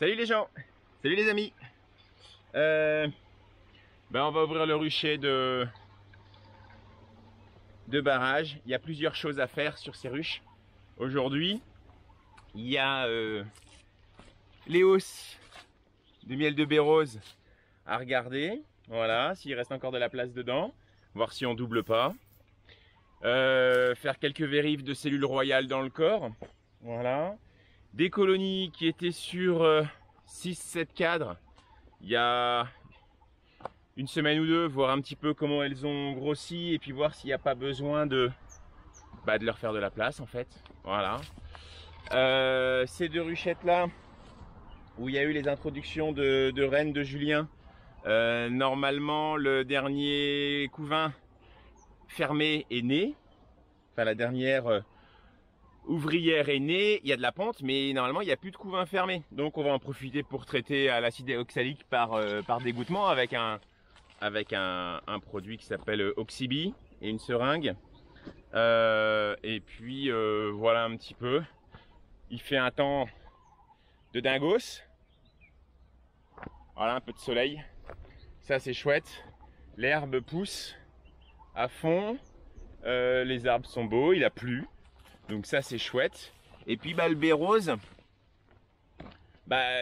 Salut les gens, salut les amis. On va ouvrir le rucher de barrage. Il y a plusieurs choses à faire sur ces ruches. Aujourd'hui, il y a les hausses de miel de bérose à regarder. Voilà, s'il reste encore de la place dedans, voir si on double pas. Faire quelques vérifs de cellules royales dans le corps. Voilà. Des colonies qui étaient sur 6-7 cadres il y a une semaine ou deux, voir un petit peu comment elles ont grossi et puis voir s'il n'y a pas besoin de leur faire de la place en fait. Voilà. Ces deux ruchettes là où il y a eu les introductions de rennes de Julien, normalement le dernier couvain fermé est né, enfin la dernière ouvrière est née, il y a de la pente, mais normalement il n'y a plus de couvain fermé. Donc on va en profiter pour traiter à l'acide oxalique par dégouttement avec un produit qui s'appelle Oxybi et une seringue. Et puis voilà un petit peu. Il fait un temps de dingos. Voilà, un peu de soleil. Ça c'est chouette. L'herbe pousse à fond. Les arbres sont beaux, il a plu. Donc ça c'est chouette. Et puis le bérose,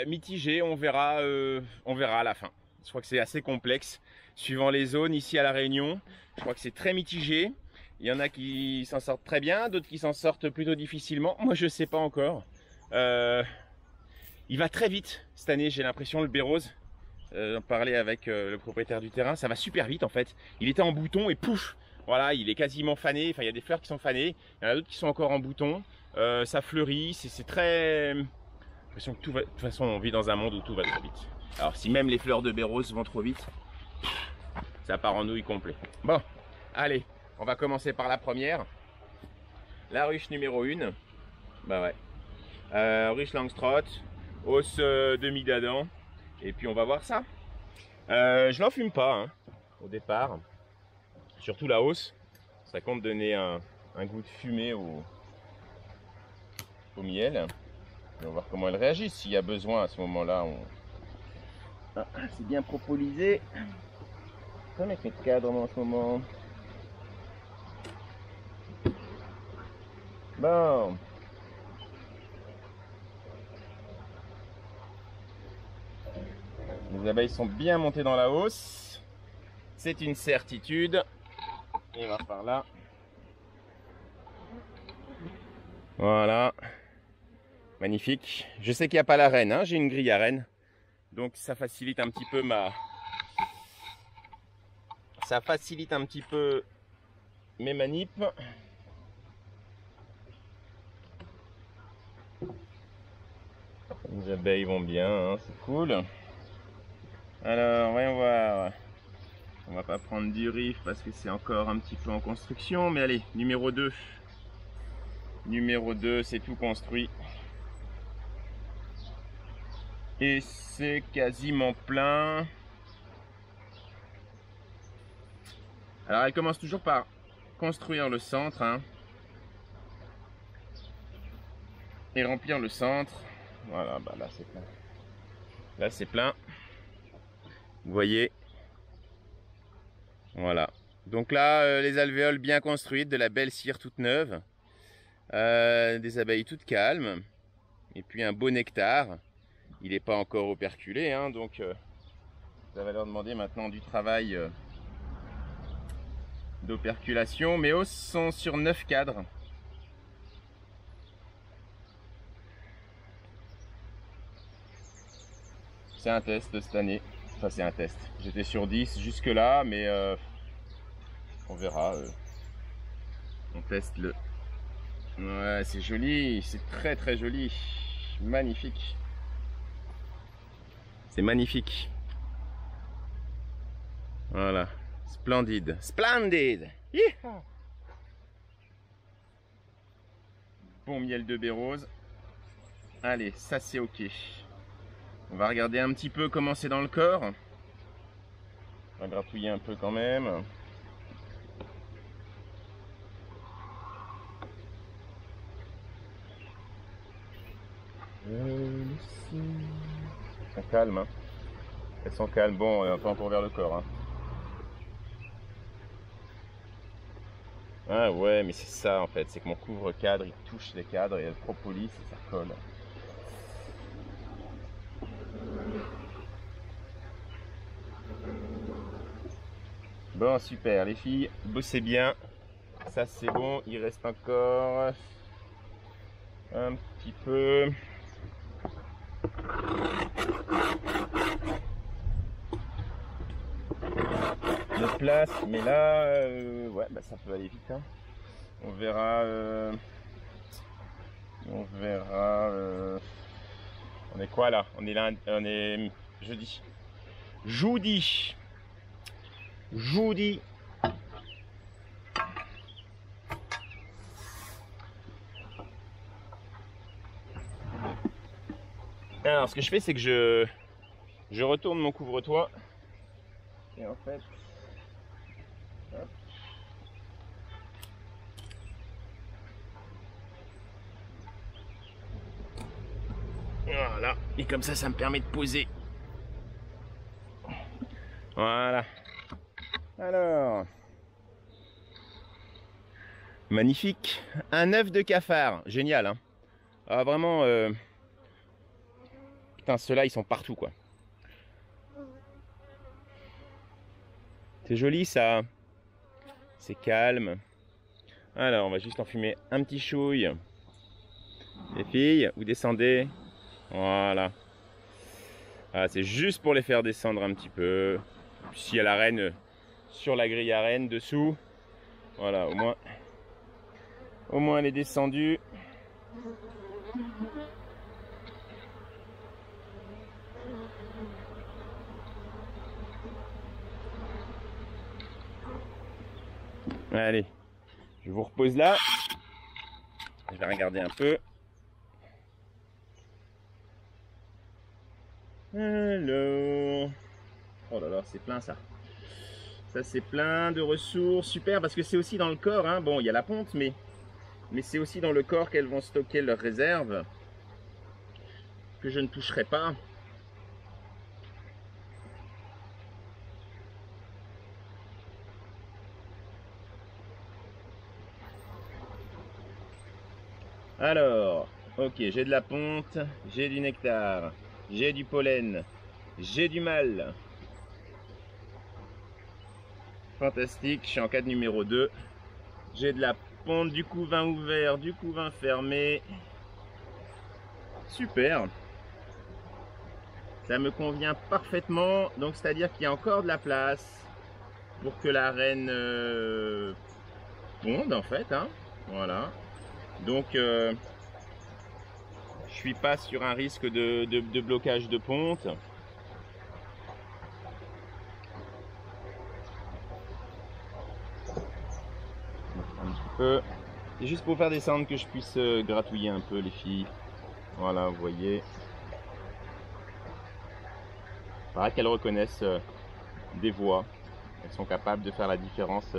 mitigé, on verra à la fin. Je crois que c'est assez complexe. Suivant les zones, ici à La Réunion, je crois que c'est très mitigé. Il y en a qui s'en sortent très bien, d'autres qui s'en sortent plutôt difficilement. Moi je sais pas encore. Il va très vite cette année, j'ai l'impression, le bérose. J'en parlais avec le propriétaire du terrain, ça va super vite en fait. Il était en bouton et pouf, voilà, il est quasiment fané. Enfin, il y a des fleurs qui sont fanées, il y en a d'autres qui sont encore en bouton. Ça fleurit, c'est très... J'ai l'impression que tout va... De toute façon, on vit dans un monde où tout va très vite. Alors si même les fleurs de bérose vont trop vite, ça part en nouille complet. Bon, allez, on va commencer par la première. La ruche numéro 1. Bah ouais. Ruche Langstroth, hausse demi-d'Adam. Et puis on va voir ça. Je n'en fume pas hein, au départ. Surtout la hausse. Ça compte donner un goût de fumée au miel. On va voir comment elle réagit. S'il y a besoin à ce moment-là, c'est bien propolisé. Je vais mettre mes cadres en ce moment. Bon. Les abeilles sont bien montées dans la hausse. C'est une certitude. Et on va par là. Voilà. Magnifique. Je sais qu'il n'y a pas la reine, hein. J'ai une grille à reine. Donc ça facilite un petit peu mes manips. Les abeilles vont bien, hein, c'est cool. Alors, voyons voir. On va pas prendre du riff parce que c'est encore un petit peu en construction. Mais allez, numéro 2. Numéro 2, c'est tout construit. Et c'est quasiment plein. Alors, elle commence toujours par construire le centre. Hein, et remplir le centre. Voilà, là c'est plein. Là c'est plein. Vous voyez. Voilà. Donc là, les alvéoles bien construites, de la belle cire toute neuve. Des abeilles toutes calmes. Et puis un beau nectar. Il n'est pas encore operculé, hein, donc ça va leur demander maintenant du travail d'operculation. Mes hausses sont sur 9 cadres. C'est un test cette année. Enfin, c'est un test. J'étais sur 10 jusque là, mais on verra. On teste le... Ouais, c'est joli. C'est très très joli. Magnifique. C'est magnifique. Voilà. Splendide. Splendide. Yeehaw. Bon miel de bérose. Allez, ça c'est ok. On va regarder un petit peu comment c'est dans le corps. On va gratouiller un peu quand même. Elles sont calmes, hein. Elles sont calmes. Bon, un peu encore vers le corps, hein. Ah ouais, mais c'est ça en fait, c'est que mon couvre-cadre il touche les cadres et le propolis et ça colle. Bon, super, les filles, bossez bien. Ça c'est bon, il reste encore un petit peu. De place, mais là, ouais, bah ça peut aller vite, hein. On verra. On verra. On est quoi là? On est lundi, on est jeudi. Jeudi. Jeudi. Alors, ce que je fais, c'est que je retourne mon couvre-toit. Et en fait, hop. Voilà. Et comme ça me permet de poser. Voilà. Alors, magnifique. Un œuf de cafard. Génial, hein. Ah, vraiment. Putain, ceux-là, ils sont partout, quoi. C'est joli, ça. C'est calme. Alors, on va juste enfumer un petit chouille. Les filles, vous descendez. Voilà. Ah, c'est juste pour les faire descendre un petit peu. Puis s'il y a la reine sur la grille à reine dessous. Voilà, au moins elle est descendue. Allez, je vous repose là. Je vais regarder un peu. Alors, oh là là, c'est plein ça. Ça c'est plein de ressources, super, parce que c'est aussi dans le corps, hein. Bon, il y a la ponte, mais c'est aussi dans le corps qu'elles vont stocker leurs réserves, que je ne toucherai pas. Alors, ok, j'ai de la ponte, j'ai du nectar, j'ai du pollen, j'ai du mâle. Fantastique, je suis en cadre numéro 2. J'ai de la ponte, du couvain ouvert, du couvain fermé. Super. Ça me convient parfaitement. Donc c'est-à-dire qu'il y a encore de la place pour que la reine ponde en fait, hein. Voilà. Donc je suis pas sur un risque de blocage de ponte. Un petit peu. C'est juste pour faire descendre que je puisse gratouiller un peu les filles. Voilà, vous voyez. Il paraît qu'elles reconnaissent des voix. Elles sont capables de faire la différence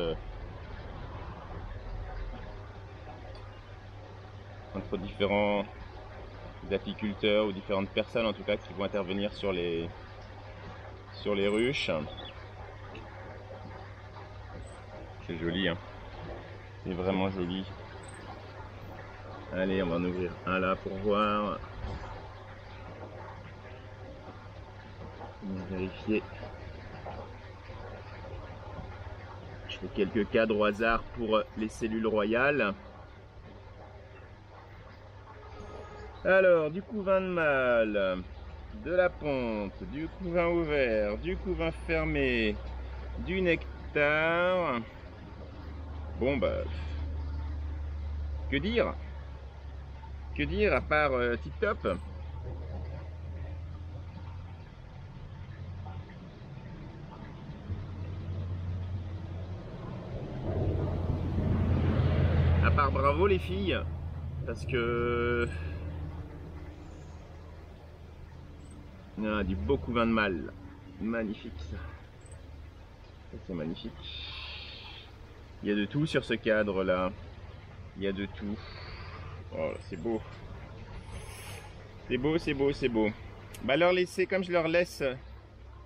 entre différents apiculteurs ou différentes personnes en tout cas qui vont intervenir sur les ruches. C'est joli, hein. C'est vraiment joli. Allez, on va en ouvrir un là pour voir. On va vérifier. Je fais quelques cadres au hasard pour les cellules royales. Alors, du couvain de mâle, de la ponte, du couvain ouvert, du couvain fermé, du nectar. Bon bah, que dire? Que dire à part tip top? À part bravo les filles, parce que ah, du beau couvain de mâle, magnifique ça. C'est magnifique. Il y a de tout sur ce cadre là. Il y a de tout. Oh, c'est beau. C'est beau, c'est beau, c'est beau. Bah leur laisser, comme je leur laisse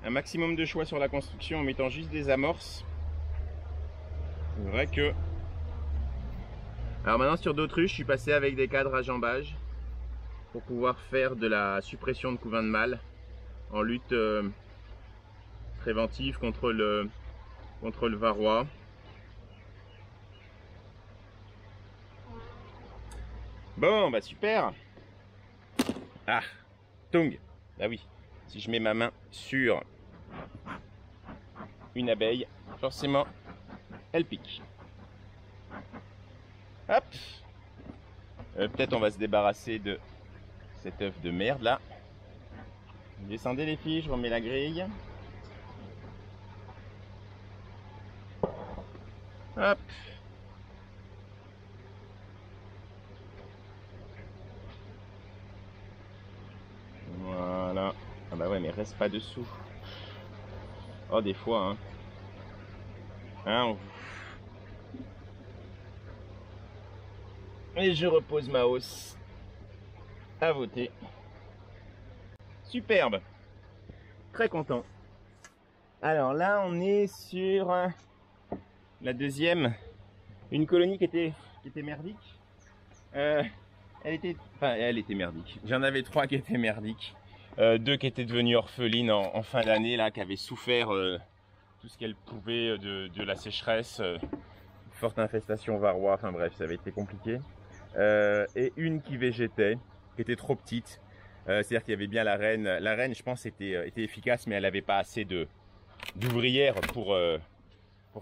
un maximum de choix sur la construction en mettant juste des amorces. C'est vrai que... Alors maintenant sur d'autruche, je suis passé avec des cadres à jambage pour pouvoir faire de la suppression de couvain de mâle en lutte préventive contre le varroa. Bon, bah super. Ah, tongue. Ah oui, si je mets ma main sur une abeille, forcément, elle pique. Hop. Peut-être on va se débarrasser de cet œuf de merde là. Descendez les filles, je remets la grille. Hop. Voilà. Ah bah ouais, mais reste pas dessous. Oh, des fois, hein. Et je repose ma hausse à voter. Superbe. Très content. Alors là, on est sur la deuxième. Une colonie qui était merdique. Elle était merdique. J'en avais 3 qui étaient merdiques. 2 qui étaient devenues orphelines en fin d'année, là, qui avaient souffert tout ce qu'elles pouvaient de la sécheresse, forte infestation varroa, enfin bref, ça avait été compliqué. Et une qui végétait, qui était trop petite. C'est-à-dire qu'il y avait bien la reine. La reine, je pense, était efficace, mais elle n'avait pas assez d'ouvrières pour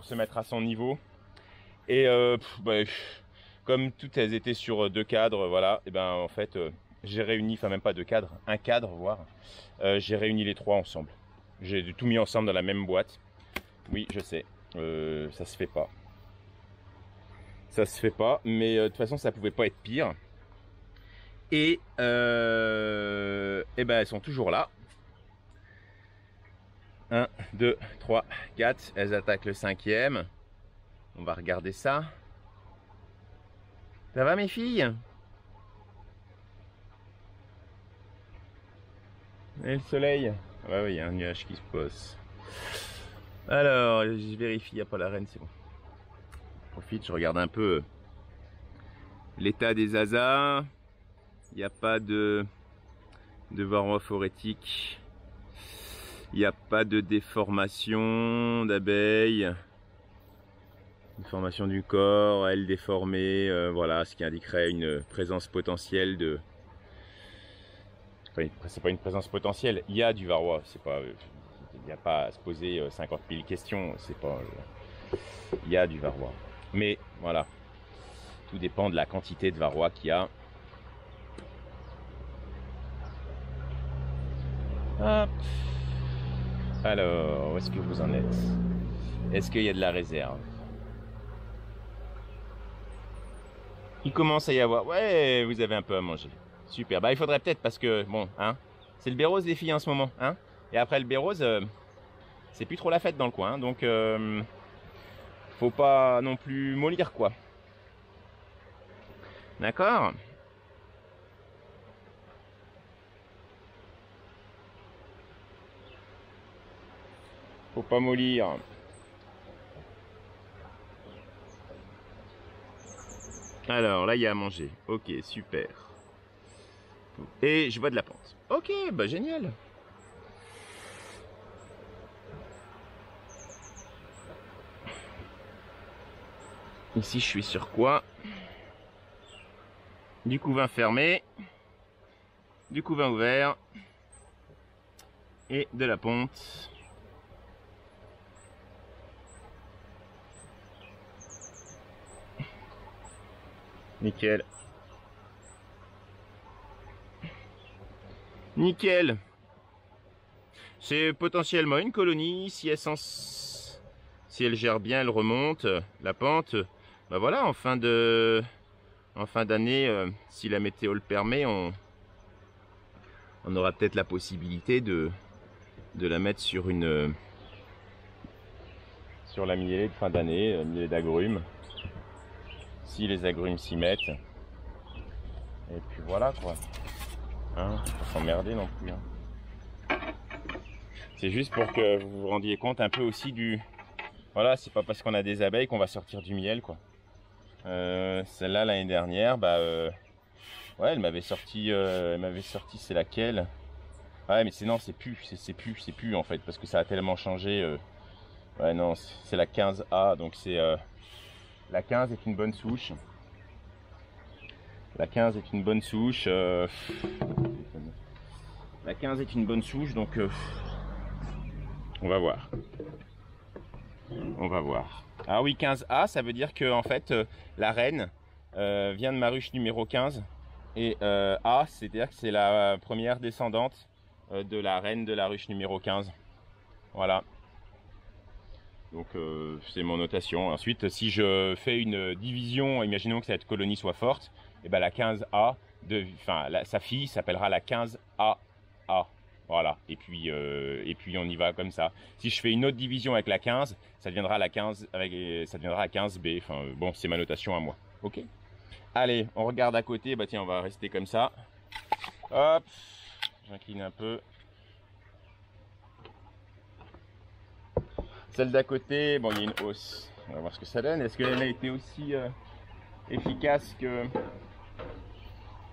se mettre à son niveau. Et comme toutes elles étaient sur 2 cadres, voilà, et ben en fait, j'ai réuni, enfin même pas 2 cadres, un cadre voire, j'ai réuni les 3 ensemble. J'ai tout mis ensemble dans la même boîte. Oui, je sais, ça se fait pas. Ça se fait pas, mais de toute façon, ça pouvait pas être pire. Et ben elles sont toujours là. 1, 2, 3, 4. Elles attaquent le 5e. On va regarder ça. Ça va mes filles? Et le soleil? Ouais, oui, il y a un nuage qui se pose. Alors, je vérifie, il n'y a pas la reine, c'est bon. Je profite, je regarde un peu l'état des asas. Il n'y a pas de varroa phorétique. Il n'y a pas de déformation d'abeilles. Déformation du corps, ailes déformées, voilà, ce qui indiquerait une présence potentielle de... C'est pas une présence potentielle, il y a du varroa, c'est pas... Il n'y a pas à se poser 50 000 questions, c'est pas... Il y a du varroa. Mais, voilà, tout dépend de la quantité de varroa qu'il y a. Hop. Alors, où est-ce que vous en êtes? Est-ce qu'il y a de la réserve? Il commence à y avoir... Ouais, vous avez un peu à manger. Super. Bah, il faudrait peut-être parce que, bon, hein, c'est le Bérose les filles en ce moment, hein. Et après le Bérose, c'est plus trop la fête dans le coin, hein, donc faut pas non plus mollir, quoi. D'accord? Faut pas mollir. Alors, là, il y a à manger. Ok, super. Et je vois de la pente. Ok, bah génial. Ici, je suis sur quoi? Du couvain fermé. Du couvain ouvert. Et de la ponte. Nickel. Nickel. C'est potentiellement une colonie. Si elle gère bien, elle remonte la pente. Bah voilà, en fin d'année, si la météo le permet, on aura peut-être la possibilité de la mettre sur la mielée de fin d'année, mielée d'agrumes. Si les agrumes s'y mettent. Et puis voilà quoi. Hein, faut pas s'emmerder non plus. Hein. C'est juste pour que vous vous rendiez compte un peu aussi du... Voilà, c'est pas parce qu'on a des abeilles qu'on va sortir du miel, quoi. Celle-là, l'année dernière, ouais, elle m'avait sorti, c'est laquelle? Ouais, mais non, c'est plus en fait, parce que ça a tellement changé. Ouais, non, c'est la 15A, donc la 15 est une bonne souche. La 15 est une bonne souche. La 15 est une bonne souche, donc on va voir. On va voir. Ah oui, 15A, ça veut dire que en fait, la reine vient de ma ruche numéro 15. Et A, c'est-à-dire que c'est la première descendante de la reine de la ruche numéro 15. Voilà. Donc c'est mon notation. Ensuite, si je fais une division, imaginons que cette colonie soit forte, et ben la 15A, sa fille s'appellera la 15AA. Voilà. Et puis on y va comme ça. Si je fais une autre division avec la 15, ça deviendra la 15 ça deviendra la 15B. Enfin bon, c'est ma notation à moi. Ok. Allez, on regarde à côté. Bah tiens, on va rester comme ça. Hop, j'incline un peu. Celle d'à côté, bon, il y a une hausse. On va voir ce que ça donne. Est-ce qu'elle a été aussi efficace que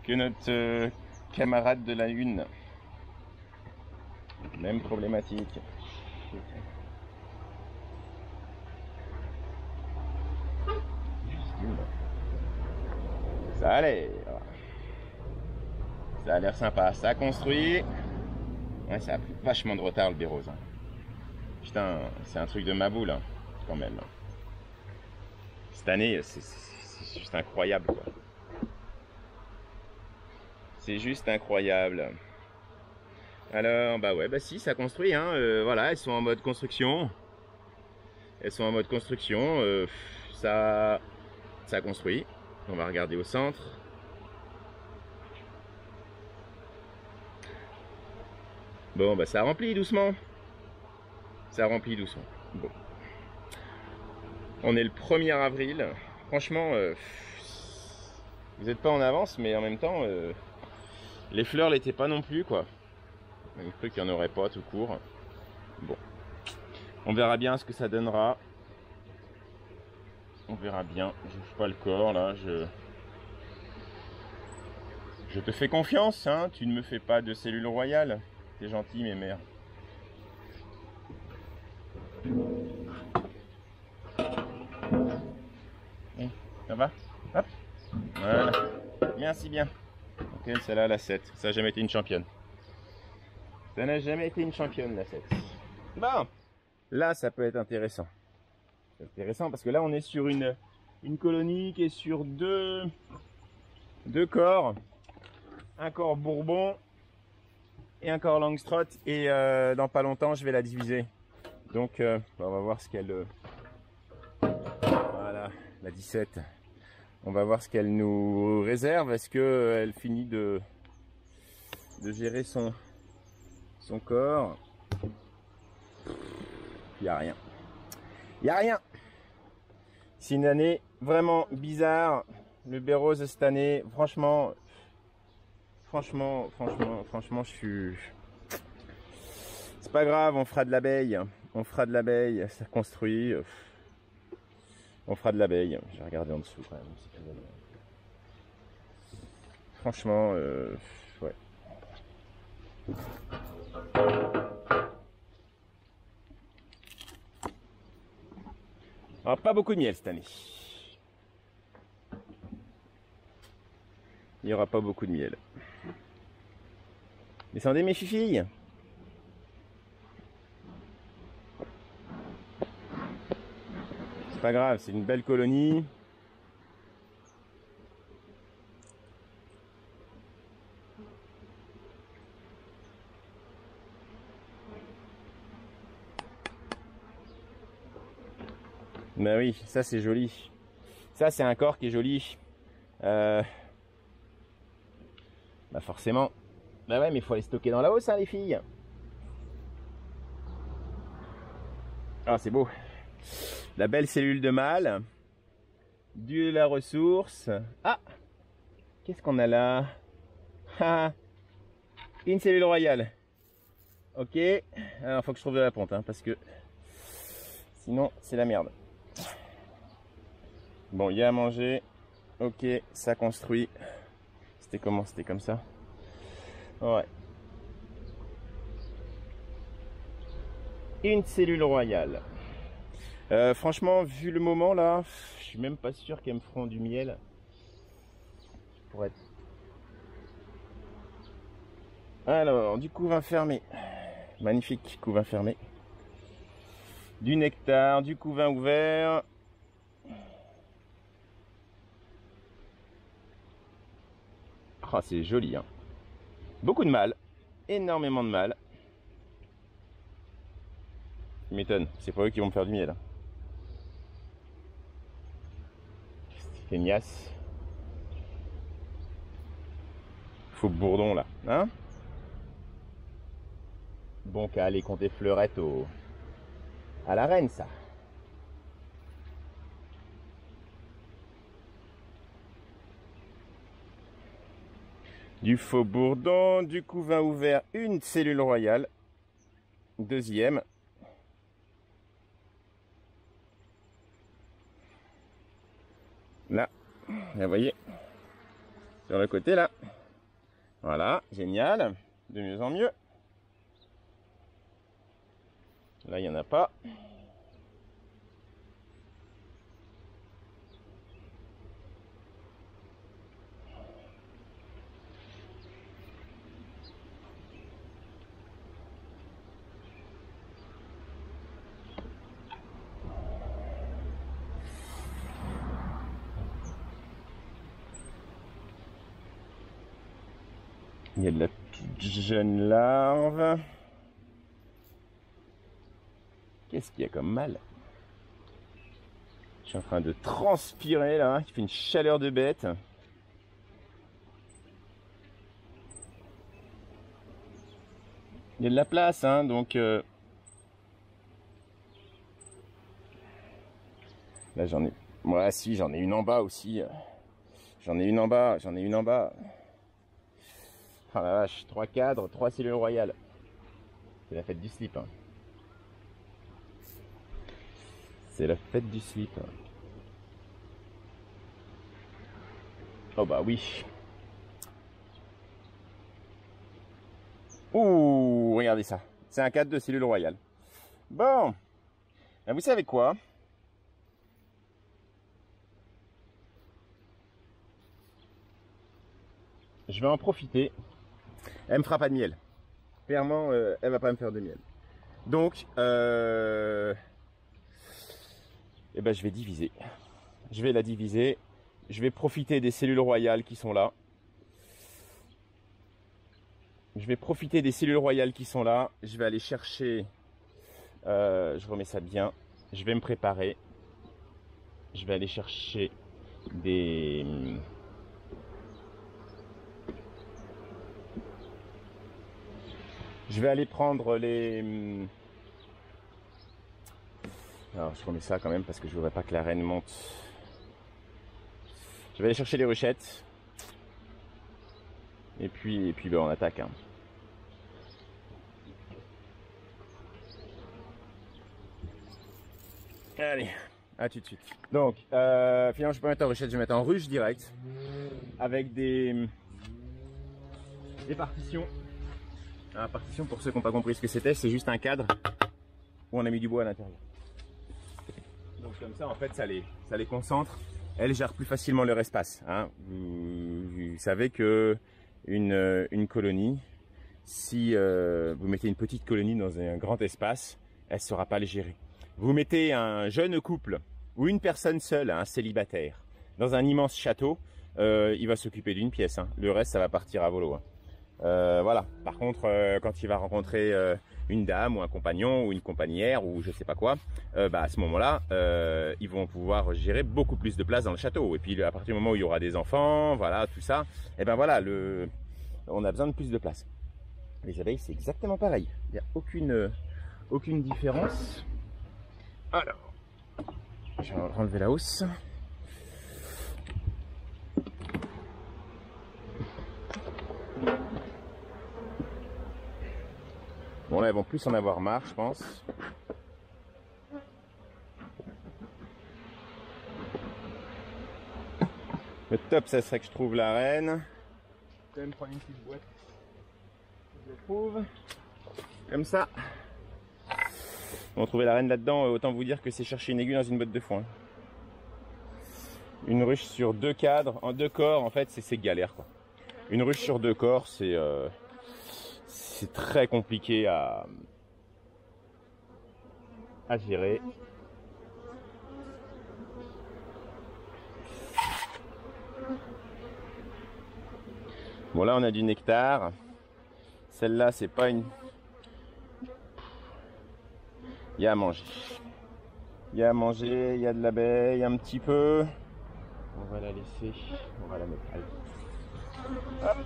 notre camarade de la une? Même problématique. Ça allait. Ça a l'air sympa. Ça a construit. Ouais, ça a pris vachement de retard le bérose. Hein. Putain, c'est un truc de ma boule, hein, quand même. Cette année, c'est juste incroyable, quoi. C'est juste incroyable. Alors, bah ouais, bah si, ça construit, hein. Voilà, elles sont en mode construction. Elles sont en mode construction. Ça construit. On va regarder au centre. Bon, bah ça remplit doucement. Ça remplit doucement. Bon. On est le 1er avril. Franchement, vous n'êtes pas en avance, mais en même temps, les fleurs l'étaient pas non plus, quoi. Même cru qu'il n'y en aurait pas tout court. Bon. On verra bien ce que ça donnera. On verra bien. Je ne pas le corps, là. Je te fais confiance, hein. Tu ne me fais pas de cellule royale. T'es gentil, mes mères. Ça va? Hop. Voilà. Merci bien. Ok, celle-là, la 7. Ça n'a jamais été une championne. Ça n'a jamais été une championne, la 7. Bon. Là, ça peut être intéressant. C'est intéressant parce que là, on est sur une colonie qui est sur deux corps. Un corps Bourbon et un corps Langstroth. Et dans pas longtemps, je vais la diviser. Donc, on va voir ce qu'elle... voilà, la 17. On va voir ce qu'elle nous réserve. Est-ce qu'elle finit de gérer son corps? Il n'y a rien. Il n'y a rien. C'est une année vraiment bizarre. Le bérose cette année, franchement, je suis... C'est pas grave, on fera de l'abeille. On fera de l'abeille, ça construit. On fera de l'abeille. J'ai regardé en dessous quand même. Franchement, ouais. Alors, pas beaucoup de miel cette année. Il n'y aura pas beaucoup de miel. Descendez mes fifilles. C'est pas grave, c'est une belle colonie. Ben oui, ça c'est joli. Ça c'est un corps qui est joli. Bah forcément. Bah ouais, mais il faut aller stocker dans la hausse, hein, les filles. Ah, c'est beau. La belle cellule de mâle. De la ressource. Ah, qu'est-ce qu'on a là? Ah, une cellule royale. Ok, alors faut que je trouve de la ponte, hein, parce que sinon c'est la merde. Bon, il y a à manger. Ok, ça construit. C'était comment? C'était comme ça? Ouais. Une cellule royale. Franchement, vu le moment là, je suis même pas sûr qu'elles me feront du miel. Pour être... Alors, du couvain fermé. Magnifique couvain fermé. Du nectar, du couvain ouvert. Ah, c'est joli, hein. Beaucoup de mâles. Énormément de mâles. Tu m'étonnes, c'est pas eux qui vont me faire du miel. Feignasse. Faux bourdon là, hein? Bon qu'à aller compter fleurettes à la reine, ça. Du faux bourdon, du couvain ouvert, une cellule royale. Deuxième. Là, vous voyez, sur le côté là. Voilà, génial, de mieux en mieux. Là, il n'y en a pas. Il y a de la toute jeune larve. Qu'est-ce qu'il y a comme mal? Je suis en train de transpirer là, il fait une chaleur de bête. Il y a de la place, hein, donc... Là j'en ai... Moi si, j'en ai une en bas aussi. J'en ai une en bas, j'en ai une en bas. Oh la vache, 3 cadres, 3 cellules royales. C'est la fête du slip. Hein. C'est la fête du slip. Oh bah oui. Ouh, regardez ça. C'est un cadre de cellules royales. Bon. Ben vous savez quoi? Je vais en profiter. Elle me fera pas de miel. Clairement, elle va pas me faire de miel. Donc, eh ben, je vais diviser. Je vais la diviser. Je vais profiter des cellules royales qui sont là. Je vais profiter des cellules royales qui sont là. Je vais aller chercher. Je remets ça bien. Je vais me préparer. Je vais aller chercher des... Je vais aller prendre les... Alors je remets ça quand même parce que je voudrais pas que la reine monte. Je vais aller chercher les ruchettes. Et puis ben, on attaque. Hein. Allez, à tout de suite. Donc, finalement je vais pas mettre en ruchette, je vais mettre en ruche direct. Avec des partitions. La partition, pour ceux qui n'ont pas compris ce que c'était, c'est juste un cadre où on a mis du bois à l'intérieur. Donc comme ça, en fait, ça les concentre. Elles gèrent plus facilement leur espace. Hein. Vous savez que une colonie, si vous mettez une petite colonie dans un grand espace, elle ne saura pas les gérer. Vous mettez un jeune couple ou une personne seule, un célibataire, dans un immense château, il va s'occuper d'une pièce. Hein. Le reste, ça va partir à volo. Hein. Voilà. Par contre, quand il va rencontrer une dame ou un compagnon ou une compagnère ou je sais pas quoi, bah à ce moment-là, ils vont pouvoir gérer beaucoup plus de place dans le château. Et puis à partir du moment où il y aura des enfants, voilà, tout ça, et ben voilà, on a besoin de plus de place. Les abeilles, c'est exactement pareil. Il n'y a aucune différence. Alors, je vais enlever la housse. Bon là, elles vont plus en avoir marre, je pense. Le top, ça serait que je trouve la reine. Je vais même prendre une petite boîte. Je le trouve. Comme ça. On va trouver la reine là-dedans. Autant vous dire que c'est chercher une aiguille dans une botte de foin. Une ruche sur 2 cadres, en 2 corps, en fait, c'est galère, quoi. Une ruche sur 2 corps, c'est très compliqué à gérer. Bon, là on a du nectar. Celle-là, c'est pas une... Il y a à manger. Il y a à manger, il y a de l'abeille un petit peu. On va la laisser, on va la mettre. Allez. Hop.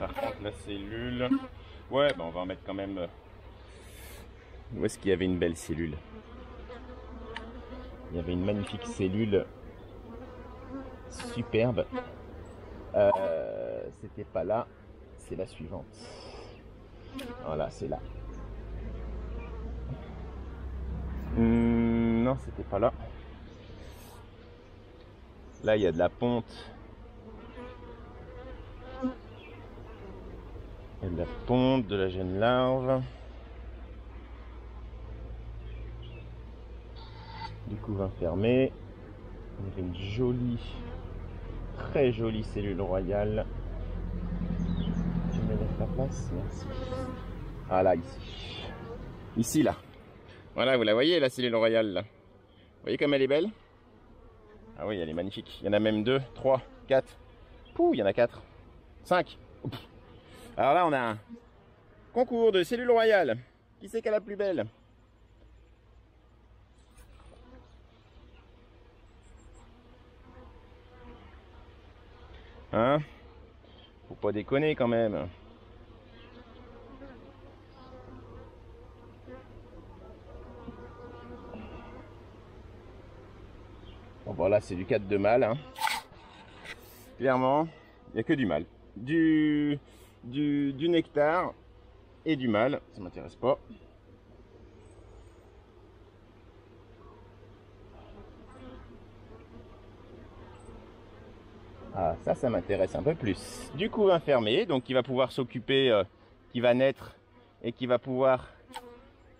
Par contre, la cellule... Ouais, bah on va en mettre quand même... Où est-ce qu'il y avait une belle cellule? Il y avait une magnifique cellule. Superbe. C'était pas là. C'est la suivante. Voilà, c'est là. Non, c'était pas là. Là, il y a de la ponte. Il y a de la ponte, de la jeune larve. Du couvain fermé. Il y avait une jolie, très jolie cellule royale. Tu me laisses la place? Merci. Ah là, ici. Ici, là. Voilà, vous la voyez, la cellule royale, là. Vous voyez comme elle est belle? Ah oui, elle est magnifique. Il y en a même 2, 3, 4. Pouh, il y en a 4. 5. Alors là, on a un concours de cellules royales. Qui c'est qui a la plus belle? Hein? Faut pas déconner quand même. Bon, voilà, c'est du 4 de mâle. Hein. Clairement, il n'y a que du mâle. Du nectar et du mâle. Ça m'intéresse pas. Ah, ça m'intéresse un peu plus. Du couvain fermé, donc qui va pouvoir s'occuper, qui va naître et qui va pouvoir...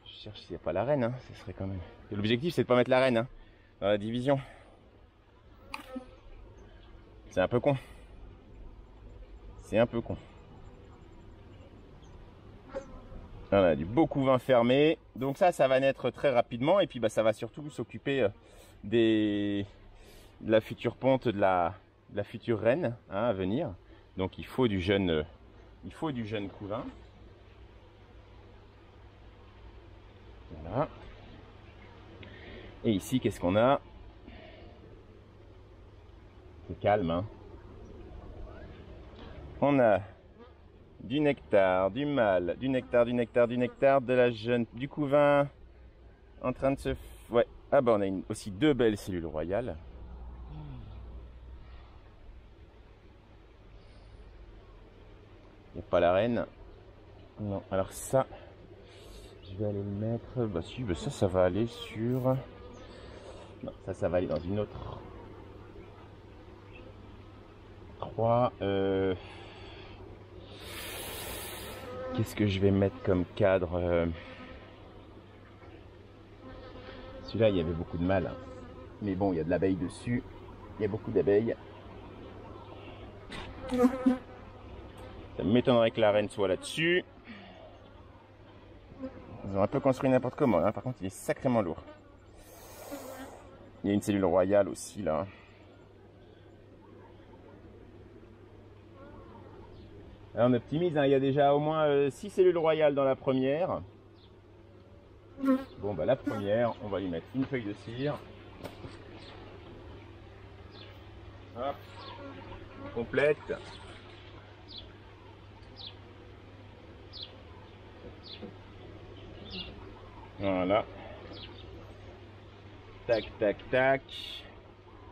Je cherche s'il n'y a pas la reine, hein. Ce serait quand même... L'objectif, c'est de pas mettre la reine hein, dans la division. C'est un peu con. C'est un peu con. Voilà, du beau couvain fermé. Donc ça va naître très rapidement. Et puis bah, ça va surtout s'occuper de la future ponte, de la future reine hein, à venir. Donc il faut du jeune couvain. Voilà. Et ici, qu'est-ce qu'on a? C'est calme, hein. On a du nectar, du mâle, du nectar, de la jeune, du couvain en train de se... Ouais. Ah bah on a aussi 2 belles cellules royales. Il n'y a pas la reine. Non, alors ça, je vais aller le mettre... Bah si, bah ça va aller sur... Non, ça va aller dans une autre... 3... Qu'est-ce que je vais mettre comme cadre? Celui-là, il y avait beaucoup de mâles. Mais bon, il y a de l'abeille dessus. Il y a beaucoup d'abeilles. Ça m'étonnerait que la reine soit là-dessus. Ils ont un peu construit n'importe comment. Hein. Par contre, il est sacrément lourd. Il y a une cellule royale aussi, là. Alors, on optimise. Hein. Il y a déjà au moins 6 cellules royales dans la première. Bon, bah la première, on va lui mettre une feuille de cire. Hop. Complète. Voilà. Tac, tac, tac.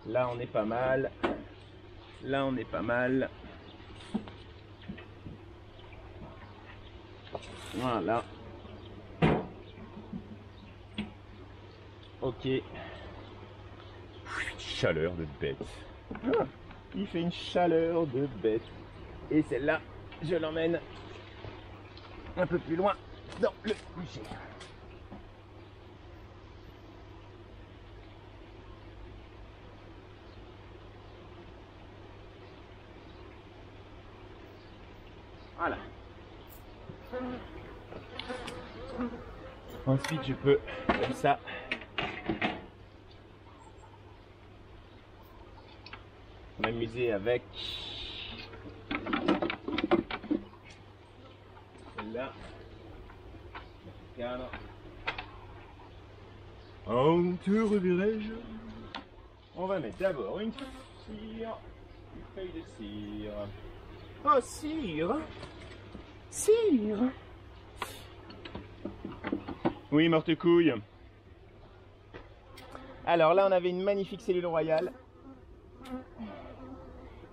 Là, on est pas mal. Là, on est pas mal. Voilà. Ok. Chaleur de bête. Il fait une chaleur de bête. Et celle-là, je l'emmène un peu plus loin dans le boucher. Voilà. Ensuite, je peux, comme ça, m'amuser avec celle-là. Cadre. En te reverrai-je. On va mettre d'abord une cire, une feuille de cire. Oh, cire! Cire! Oui, morte couille. Alors là, on avait une magnifique cellule royale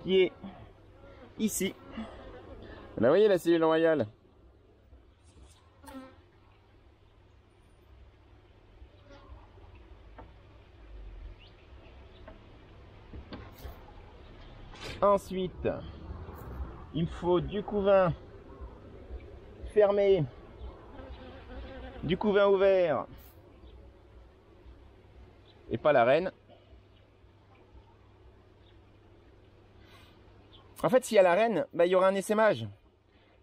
qui est ici. Là, vous voyez la cellule royale? Ensuite, il me faut du couvain fermé, du couvain ouvert et pas la reine. En fait, s'il y a la reine, bah, il y aura un essaimage.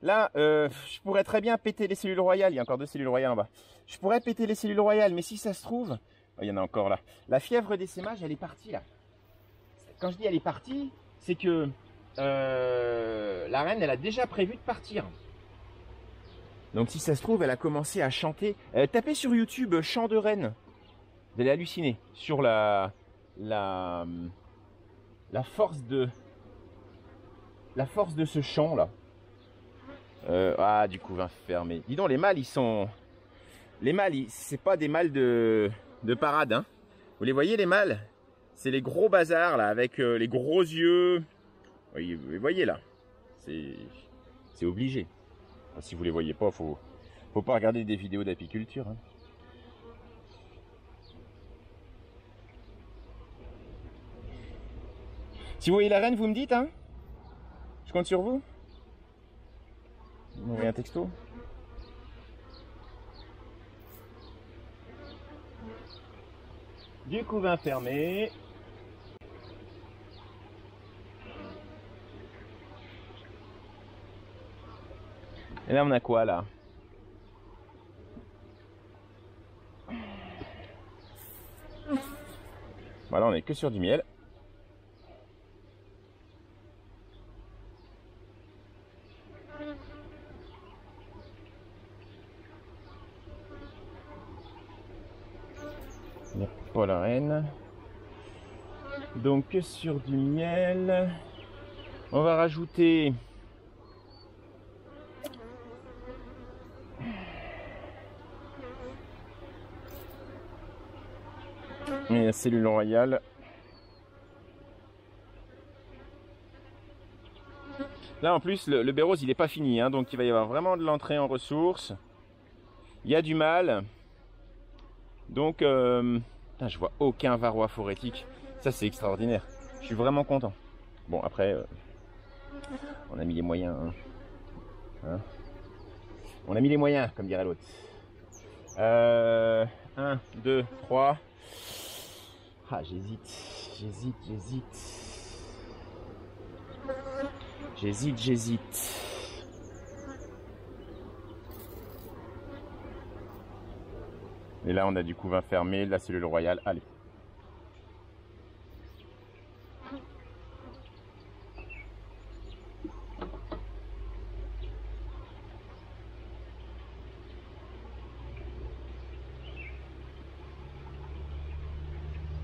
Là, je pourrais très bien péter les cellules royales. Il y a encore 2 cellules royales en bas. Je pourrais péter les cellules royales, mais si ça se trouve, oh, il y en a encore là. La fièvre d'essaimage, elle est partie là. Quand je dis elle est partie, c'est que la reine, elle a déjà prévu de partir. Donc si ça se trouve, elle a commencé à chanter. Tapez sur YouTube chant de reine. Vous allez halluciner sur la force de ce chant là. Ah, du couvain fermé. Dis donc, les mâles, ils sont... Les mâles, c'est pas des mâles de parade, hein. Vous les voyez, les mâles? C'est les gros bazars, là, avec les gros yeux. Oui, vous les voyez, là. C'est obligé. Enfin, si vous les voyez pas, faut pas regarder des vidéos d'apiculture, hein. Si vous voyez la reine, vous me dites, hein. Je compte sur vous. Vous m'envoyez un texto. Du couvain fermé. Et là, on a quoi, là? Voilà, on est que sur du miel. Il n'y a pas la reine. Donc que sur du miel. On va rajouter la cellule royale. Là en plus le bérose il n'est pas fini, hein, donc il va y avoir vraiment de l'entrée en ressources. Il y a du mal. Donc putain, je vois aucun varroa phorétique. Ça c'est extraordinaire. Je suis vraiment content. Bon après on a mis les moyens, hein. On a mis les moyens comme dirait l'autre. 1, 2, 3. Ah, j'hésite. Et là, on a du couvain fermé, la cellule royale. Allez.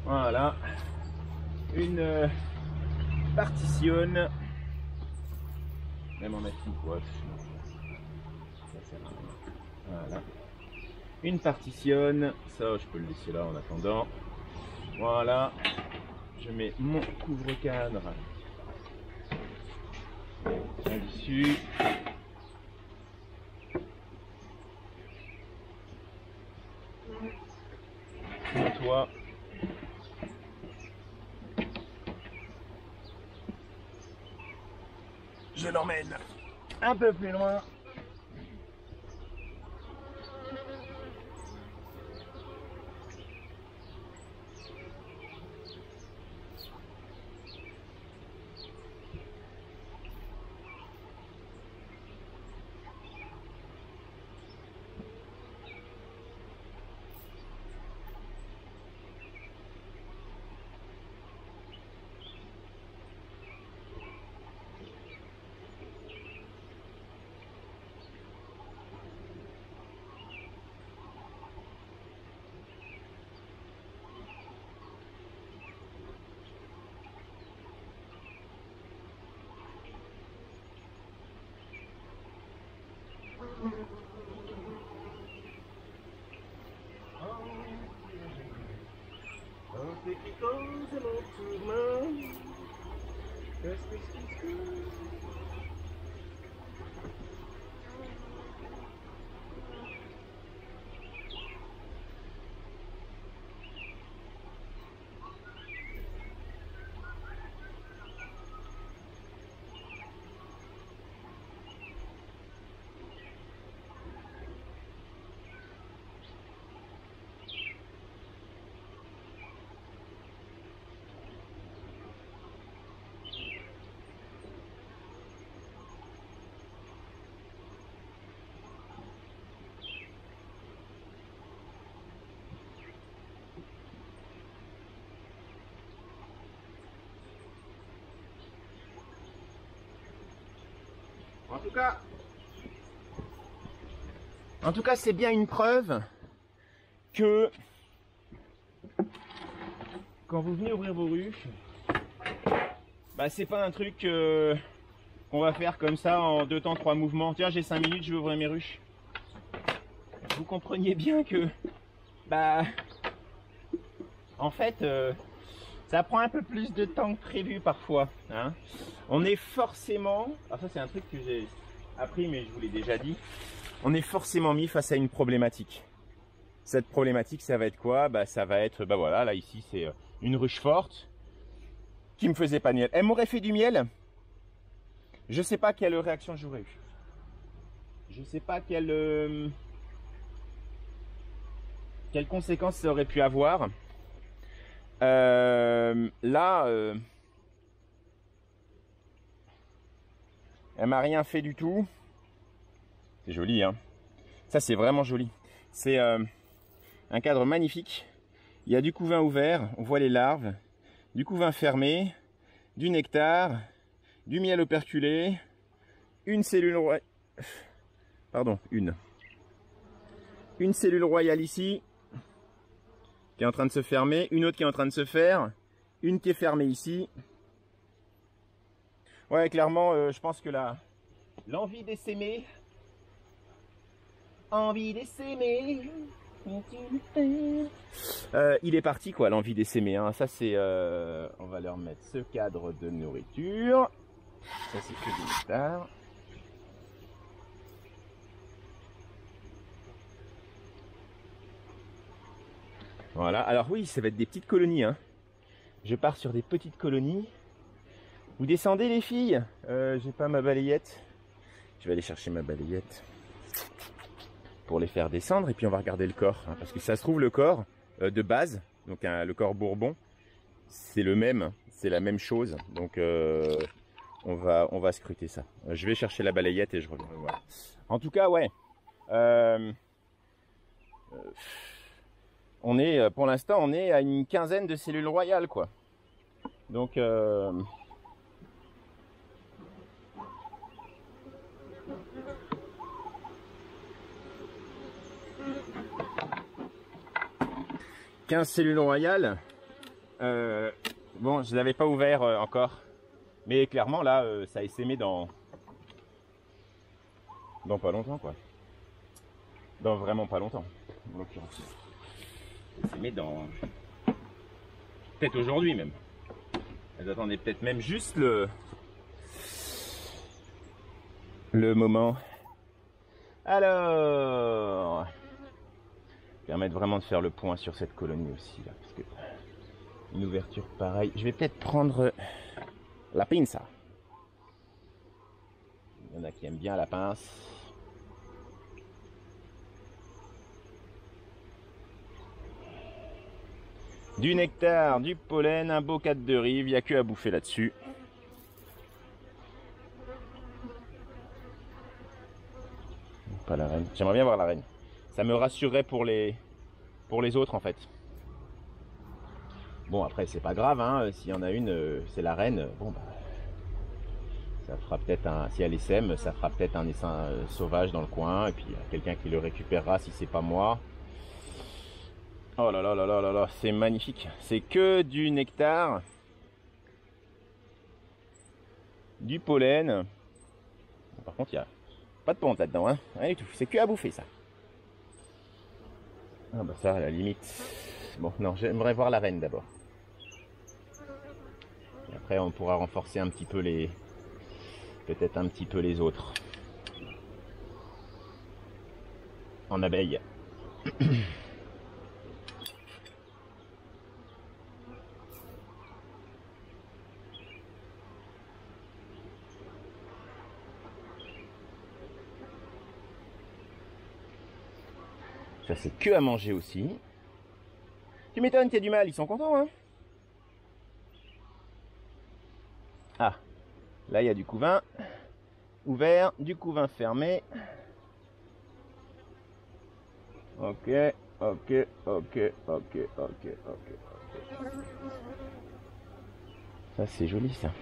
Voilà. Une partitionne. Même en mettre une poche. Voilà. Une partitionne. Ça, je peux le laisser là en attendant. Voilà. Je mets mon couvre-cadre dessus. je l'emmène un peu plus loin. En tout cas, c'est bien une preuve que quand vous venez ouvrir vos ruches, bah, c'est pas un truc qu'on va faire comme ça en 2 temps 3 mouvements. Tiens, j'ai 5 minutes, je vais ouvrir mes ruches. Vous compreniez bien que, bah, en fait, ça prend un peu plus de temps que prévu parfois. Hein. On est forcément, alors ça c'est un truc que j'ai appris, mais je vous l'ai déjà dit, on est forcément mis face à une problématique. Cette problématique, ça va être quoi? Bah, ça va être, bah voilà, là ici c'est une ruche forte qui me faisait pas de miel. Elle m'aurait fait du miel. Je sais pas quelle réaction j'aurais eu. Je sais pas quelle conséquences ça aurait pu avoir. Là, elle m'a rien fait du tout. C'est joli, hein. Ça, c'est vraiment joli. C'est un cadre magnifique. Il y a du couvain ouvert, on voit les larves, du couvain fermé, du nectar, du miel operculé, une cellule royale. Pardon, une cellule royale ici, qui est en train de se fermer, une autre qui est en train de se faire, une qui est fermée ici. Ouais, clairement, je pense que l'envie d'essaimer, il est parti quoi, l'envie d'essaimer. Hein. Ça c'est, on va leur mettre ce cadre de nourriture. Ça c'est que du nectar. Voilà, alors oui, ça va être des petites colonies. Hein. Je pars sur des petites colonies. Vous descendez les filles? J'ai pas ma balayette. Je vais aller chercher ma balayette pour les faire descendre et puis on va regarder le corps. Hein, parce que ça se trouve le corps de base, donc le corps bourbon, c'est le même, c'est la même chose. Donc on va scruter ça. Je vais chercher la balayette et je reviens. Voilà. En tout cas, ouais. On est, pour l'instant, on est à une quinzaine de cellules royales, quoi. Donc, 15 cellules royales. Bon, je ne l'avais pas ouvert encore. Mais clairement, là, ça a essaimé dans pas longtemps, quoi. Dans vraiment pas longtemps, en l'occurrence. Essaimé dans... peut-être aujourd'hui même. Elles attendaient peut-être même juste le moment. Alors... permettre vraiment de faire le point sur cette colonie aussi là, parce que une ouverture pareille. Je vais peut-être prendre la pince. Il y en a qui aiment bien la pince. Du nectar, du pollen, un beau cadre de rive, il n'y a que à bouffer là-dessus. Pas la reine. J'aimerais bien voir la reine. Ça me rassurerait pour les autres en fait. Bon après c'est pas grave, hein. S'il y en a une, c'est la reine. Bon bah ça fera peut-être un. Si elle essaime, ça fera peut-être un essaim sauvage dans le coin. Et puis il y a quelqu'un qui le récupérera si c'est pas moi. Oh là là là là là là, c'est magnifique. C'est que du nectar. Du pollen. Par contre il y a pas de ponte là-dedans, hein. Rien du tout. C'est que à bouffer ça. Ah bah ça à la limite. Bon non, j'aimerais voir la reine d'abord. Et après on pourra renforcer un petit peu les. Peut-être un petit peu les autres. En abeille. Ça c'est que à manger aussi. Tu m'étonnes qu'il y a du mal, ils sont contents hein. Ah, là il y a du couvain ouvert, du couvain fermé. Ok, ok, ok, ok, ok, ok. Ça c'est joli ça.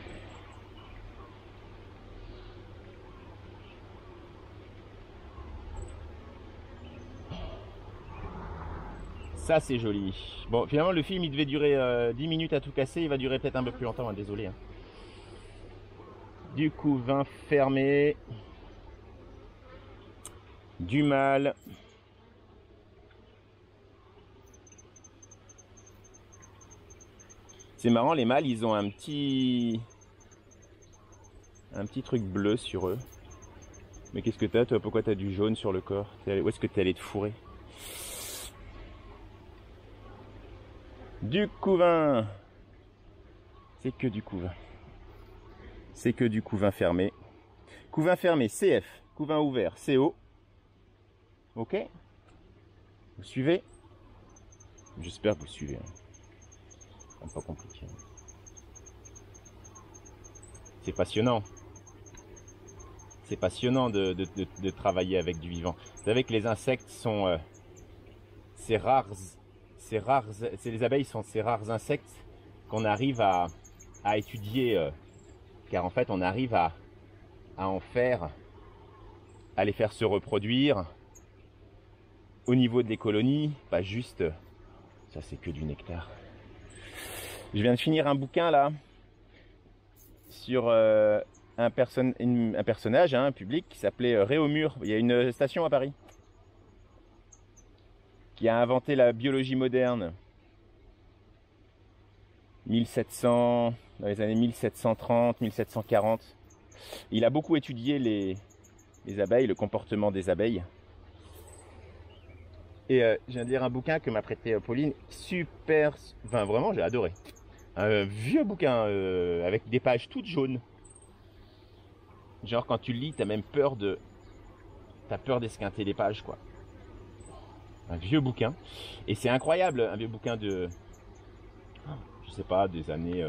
Ça c'est joli. Bon finalement le film il devait durer 10 minutes à tout casser, il va durer peut-être un peu plus longtemps, hein, désolé. Hein. Du couvain fermé. Du mâle. C'est marrant, les mâles ils ont un petit truc bleu sur eux. Mais qu'est-ce que t'as toi? Pourquoi t'as du jaune sur le corps? Où est-ce que t'es allé te fourrer? Du couvain. C'est que du couvain. C'est que du couvain fermé. Couvain fermé CF. Couvain ouvert CO. Ok? Vous suivez? J'espère que vous suivez. Hein. Pas compliqué. C'est passionnant. C'est passionnant de travailler avec du vivant. Vous savez que les insectes sont ces rares, les abeilles sont ces rares insectes qu'on arrive à étudier, car en fait on arrive à en faire, à les faire se reproduire au niveau des colonies, pas juste, ça c'est que du nectar. Je viens de finir un bouquin là sur un personnage, hein, un public qui s'appelait Réaumur. Il y a une station à Paris qui a inventé la biologie moderne. 1700, dans les années 1730, 1740. Il a beaucoup étudié les abeilles, le comportement des abeilles. Et je viens de lire un bouquin que m'a prêté Pauline, super, enfin vraiment j'ai adoré. Un vieux bouquin avec des pages toutes jaunes. Genre quand tu le lis, t'as même peur d'esquinter les pages quoi. Un vieux bouquin. Et c'est incroyable, un vieux bouquin de, je sais pas, des années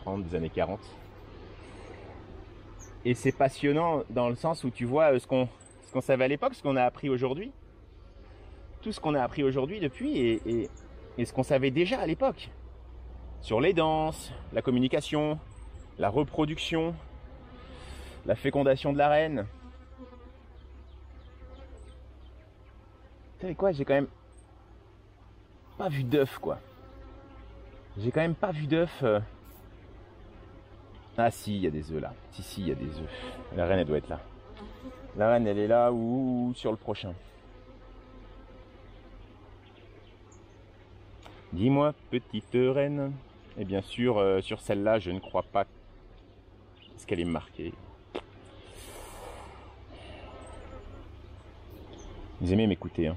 30, des années 40. Et c'est passionnant dans le sens où tu vois ce qu'on savait à l'époque, ce qu'on a appris aujourd'hui. Tout ce qu'on a appris aujourd'hui depuis et ce qu'on savait déjà à l'époque. Sur les danses, la communication, la reproduction, la fécondation de la reine. Tu sais quoi, j'ai quand même pas vu d'œuf quoi. J'ai quand même pas vu d'œuf. Ah si, il y a des œufs là. Si, il y a des œufs. La reine elle doit être là. La reine elle est là ou sur le prochain. Dis-moi petite reine. Et bien sûr sur celle-là je ne crois pas ce qu'elle est marquée. Vous aimez m'écouter hein?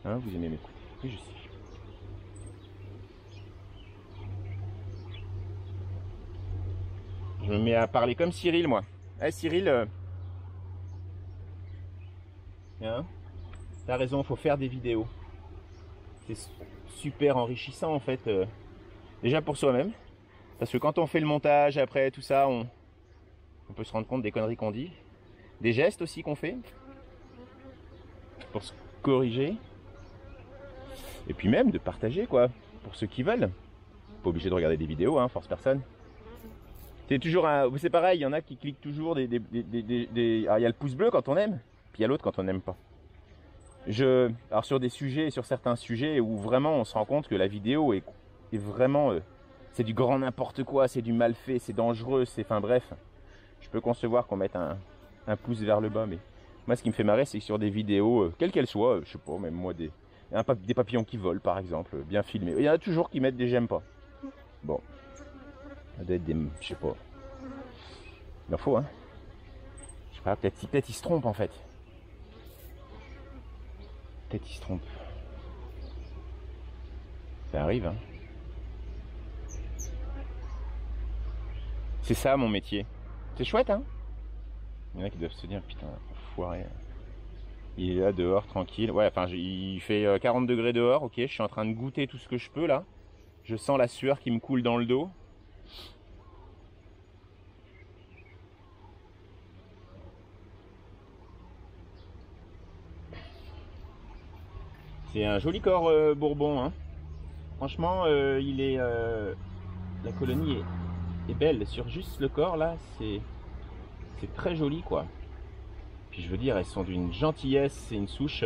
Hein, vous aimez m'écouter? Oui je sais. Je me mets à parler comme Cyril moi. Eh Cyril, hein, t'as raison, faut faire des vidéos. C'est super enrichissant en fait. Déjà pour soi-même. Parce que quand on fait le montage, après tout ça, on peut se rendre compte des conneries qu'on dit. Des gestes aussi qu'on fait. Pour se corriger. Et puis même de partager quoi. Pour ceux qui veulent. Pas obligé de regarder des vidéos, hein, force personne. C'est toujours c'est pareil, il y en a qui cliquent toujours Alors, il y a le pouce bleu quand on aime, puis il y a l'autre quand on n'aime pas. Alors sur des sujets, sur certains sujets où vraiment on se rend compte que la vidéo est vraiment... c'est du grand n'importe quoi, c'est du mal fait, c'est dangereux, enfin bref. Je peux concevoir qu'on mette un pouce vers le bas, mais moi ce qui me fait marrer, c'est que sur des vidéos, quelles qu'elles soient, je sais pas, même moi des papillons qui volent par exemple, bien filmés, il y en a toujours qui mettent des j'aime pas. Bon. Ça doit être des... je sais pas. Il en faut, hein. Je sais pas, peut-être il se trompe en fait. Peut-être il se trompe. Ça arrive, hein. C'est ça mon métier. C'est chouette, hein. Il y en a qui doivent se dire, putain, enfoiré. Il est là dehors, tranquille. Ouais, enfin, il fait 40 degrés dehors, ok. Je suis en train de goûter tout ce que je peux là. Je sens la sueur qui me coule dans le dos. C'est un joli corps bourbon, hein. Franchement, la colonie est belle. Sur juste le corps là, c'est très joli quoi. Puis je veux dire, elles sont d'une gentillesse. C'est une souche.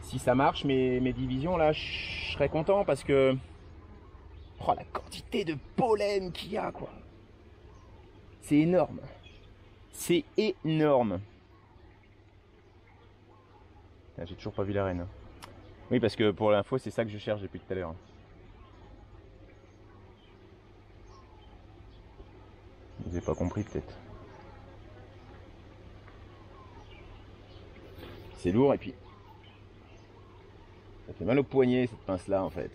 Si ça marche, mes divisions là, je serais content parce que oh, la quantité de pollen qu'il y a quoi. C'est énorme. C'est énorme. J'ai toujours pas vu la reine. Oui, parce que pour l'info, c'est ça que je cherche depuis tout à l'heure. Vous n'avez pas compris peut-être. C'est lourd et puis ça fait mal au poignet cette pince là en fait.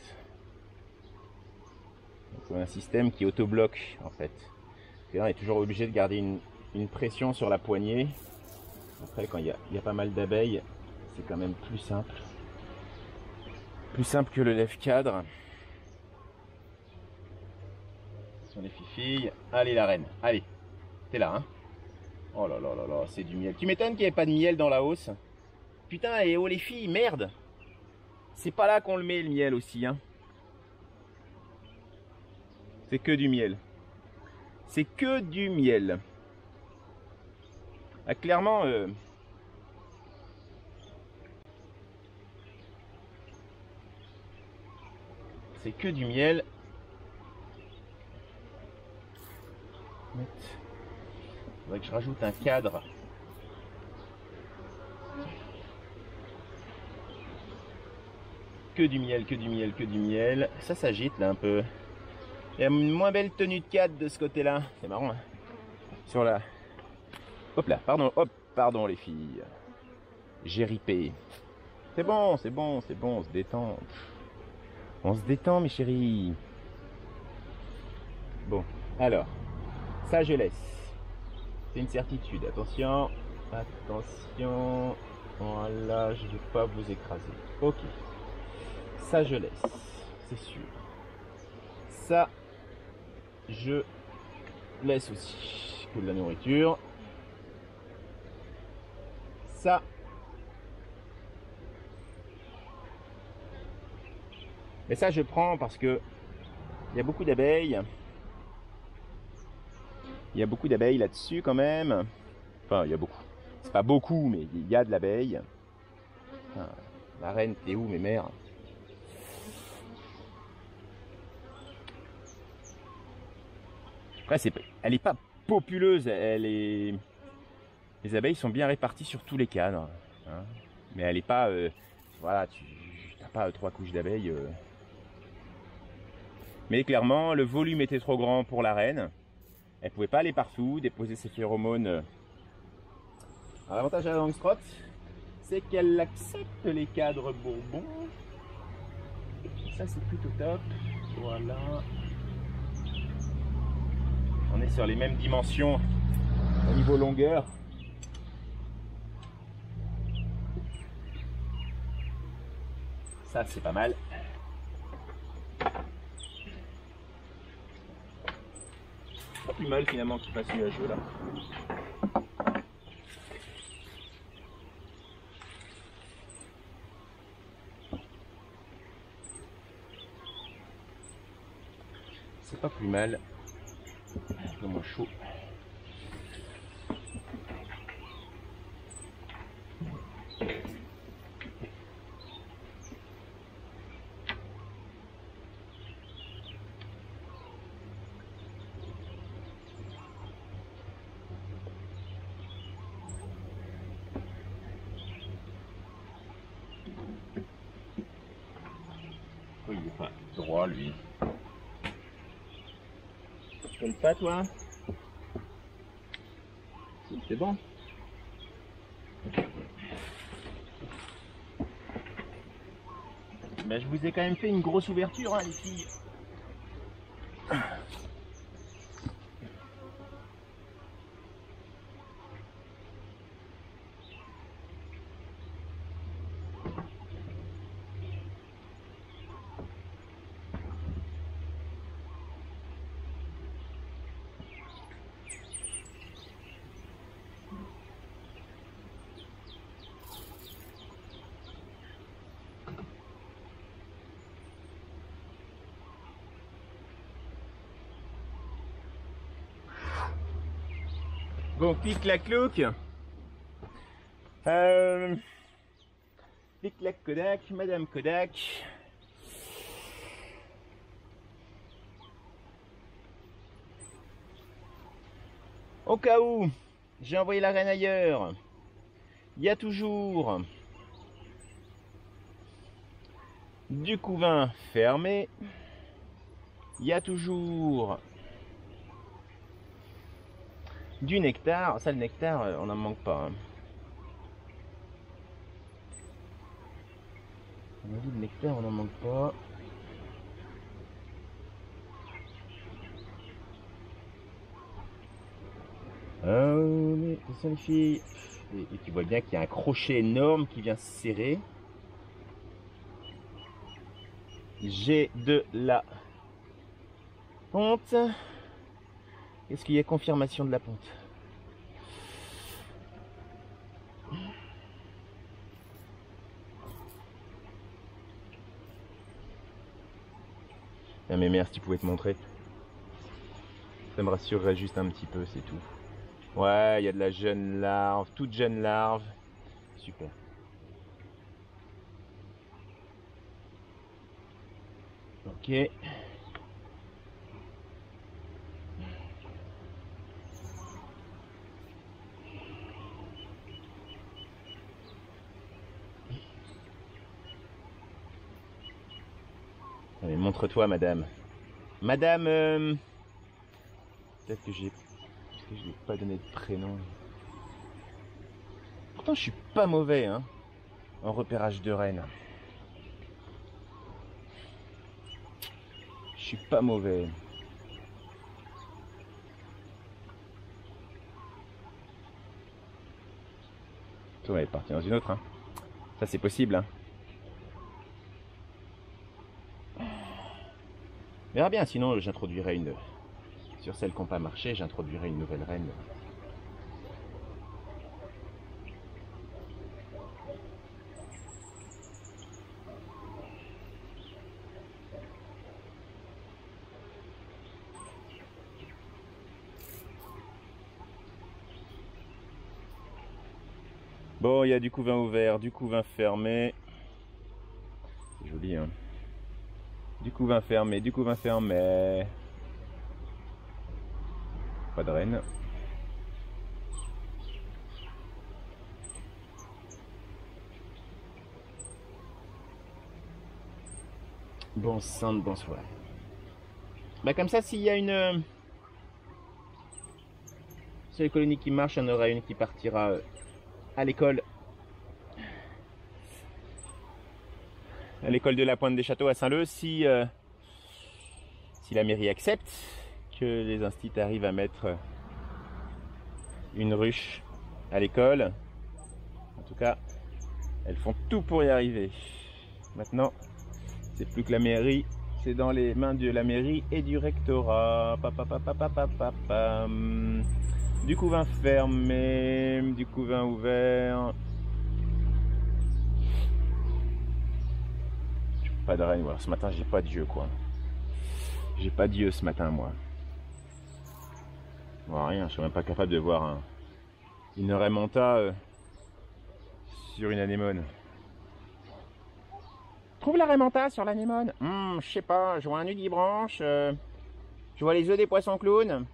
C'est un système qui auto-bloque en fait. Et là, on est toujours obligé de garder une pression sur la poignée. Après, quand il y a pas mal d'abeilles, c'est quand même plus simple. Plus simple que le lève-cadre. Sur les filles. Allez la reine, allez. T'es là, hein. Oh là là là là, c'est du miel. Tu m'étonnes qu'il n'y ait pas de miel dans la hausse. Putain, et oh les filles, merde. C'est pas là qu'on le met le miel aussi, hein. C'est que du miel. C'est que du miel. Ah, clairement... c'est que du miel. Il faudrait que je rajoute un cadre. Que du miel, que du miel, que du miel. Ça s'agite là un peu. Il y a une moins belle tenue de cadre de ce côté-là. C'est marrant. Hein, sur la... Hop là, pardon les filles. J'ai ripé. C'est bon, c'est bon, c'est bon, on se détend. On se détend mes chéris. Bon, alors, ça je laisse. C'est une certitude. Attention, attention. Voilà, je ne vais pas vous écraser. Ok. Ça je laisse, c'est sûr. Ça, je laisse aussi. Que de la nourriture. Ça. Mais ça je prends parce que il y a beaucoup d'abeilles. Il y a beaucoup d'abeilles là-dessus quand même. Enfin, il y a beaucoup. C'est pas beaucoup, mais il y a de l'abeille. Enfin, la reine, t'es où mes mères? Après, elle est pas populeuse. Les abeilles sont bien réparties sur tous les cadres. Hein, mais elle est pas... voilà, tu n'as pas 3 couches d'abeilles. Mais clairement, le volume était trop grand pour la reine. Elle pouvait pas aller partout, déposer ses phéromones. Alors, l'avantage à la Langstroth, c'est qu'elle accepte les cadres bourbons. Ça, c'est plutôt top. Voilà. On est sur les mêmes dimensions Au niveau longueur, ça c'est pas mal. Pas plus mal finalement qu'il fasse nuageux là. C'est pas plus mal. Un peu moins chaud. Il est pas droit lui. Tu connais pas toi? Si, c'est bon. Ben, je vous ai quand même fait une grosse ouverture, hein, les filles. Bon, clic-clac-clouc. Clic-clac Kodak, Madame Kodak. Au cas où j'ai envoyé la reine ailleurs, il y a toujours du couvain fermé. Il y a toujours du nectar. Ça, le nectar, on n'en manque pas. Hein. On a dit le nectar, on n'en manque pas. C'est ça les filles. Et tu vois bien qu'il y a un crochet énorme qui vient se serrer. J'ai de la ponte. Est-ce qu'il y a confirmation de la ponte? Ah mais merde, si tu pouvais te montrer. Ça me rassurerait juste un petit peu, c'est tout. Ouais, il y a de la jeune larve, toute jeune larve. Super. Ok. Allez, montre-toi, madame. Madame, peut-être que je n'ai pas donné de prénom. Pourtant, je suis pas mauvais, hein, en repérage de rennes. Je suis pas mauvais. On va être parti dans une autre, hein. Ça, c'est possible, hein. On verra bien, sinon j'introduirai une... Sur celles qui n'ont pas marché, j'introduirai une nouvelle reine. Bon, il y a du couvain ouvert, du couvain fermé. C'est joli, hein. Du couvain fermé, du couvain fermé. Pas de reine. Bon sang de bonsoir. Bah comme ça, s'il y a une... S'il y a une colonie qui marche, il y en aura une qui partira à l'école. À l'école de la Pointe des Châteaux à Saint-Leu, si la mairie accepte que les instituts arrivent à mettre une ruche à l'école. En tout cas, elles font tout pour y arriver. Maintenant, c'est plus que la mairie, c'est dans les mains de la mairie et du rectorat. Du couvain fermé, du couvain ouvert. Pas de règne, voilà. Ce matin j'ai pas d'yeux quoi. J'ai pas d'yeux ce matin moi. Bon, rien, je suis même pas capable de voir une raie manta sur une anémone. Trouve la raie manta sur l'anémone. Je sais pas, je vois un nudibranche, je vois les œufs des poissons clowns.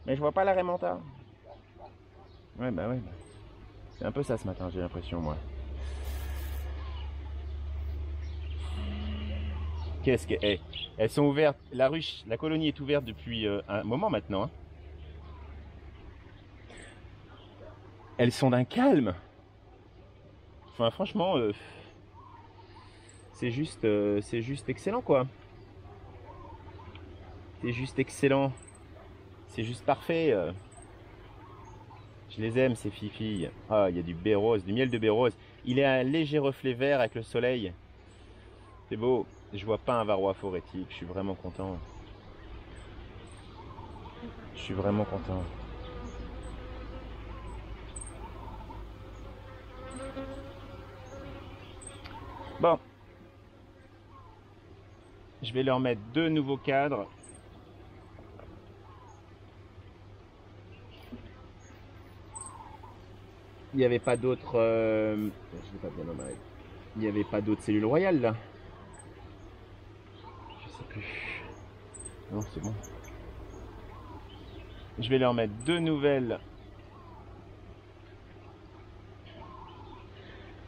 Mais je vois pas la raie manta. Ouais bah ouais. C'est un peu ça ce matin, j'ai l'impression moi. Qu'est-ce que... Hey, elles sont ouvertes, la ruche, la colonie est ouverte depuis un moment maintenant. Hein. Elles sont d'un calme. Enfin franchement, c'est juste excellent quoi. C'est juste excellent. C'est juste parfait. Je les aime ces filles. Ah, il y a du baie rose, du miel de baie rose. Il est un léger reflet vert avec le soleil. C'est beau. Je vois pas un varroa phorétique. Je suis vraiment content. Je suis vraiment content. Bon. Je vais leur mettre 2 nouveaux cadres. Il n'y avait pas d'autres... Je l'ai pas bien nommé. Il n'y avait pas d'autres cellules royales là. Je sais plus. Non, c'est bon. Je vais leur mettre 2 nouvelles.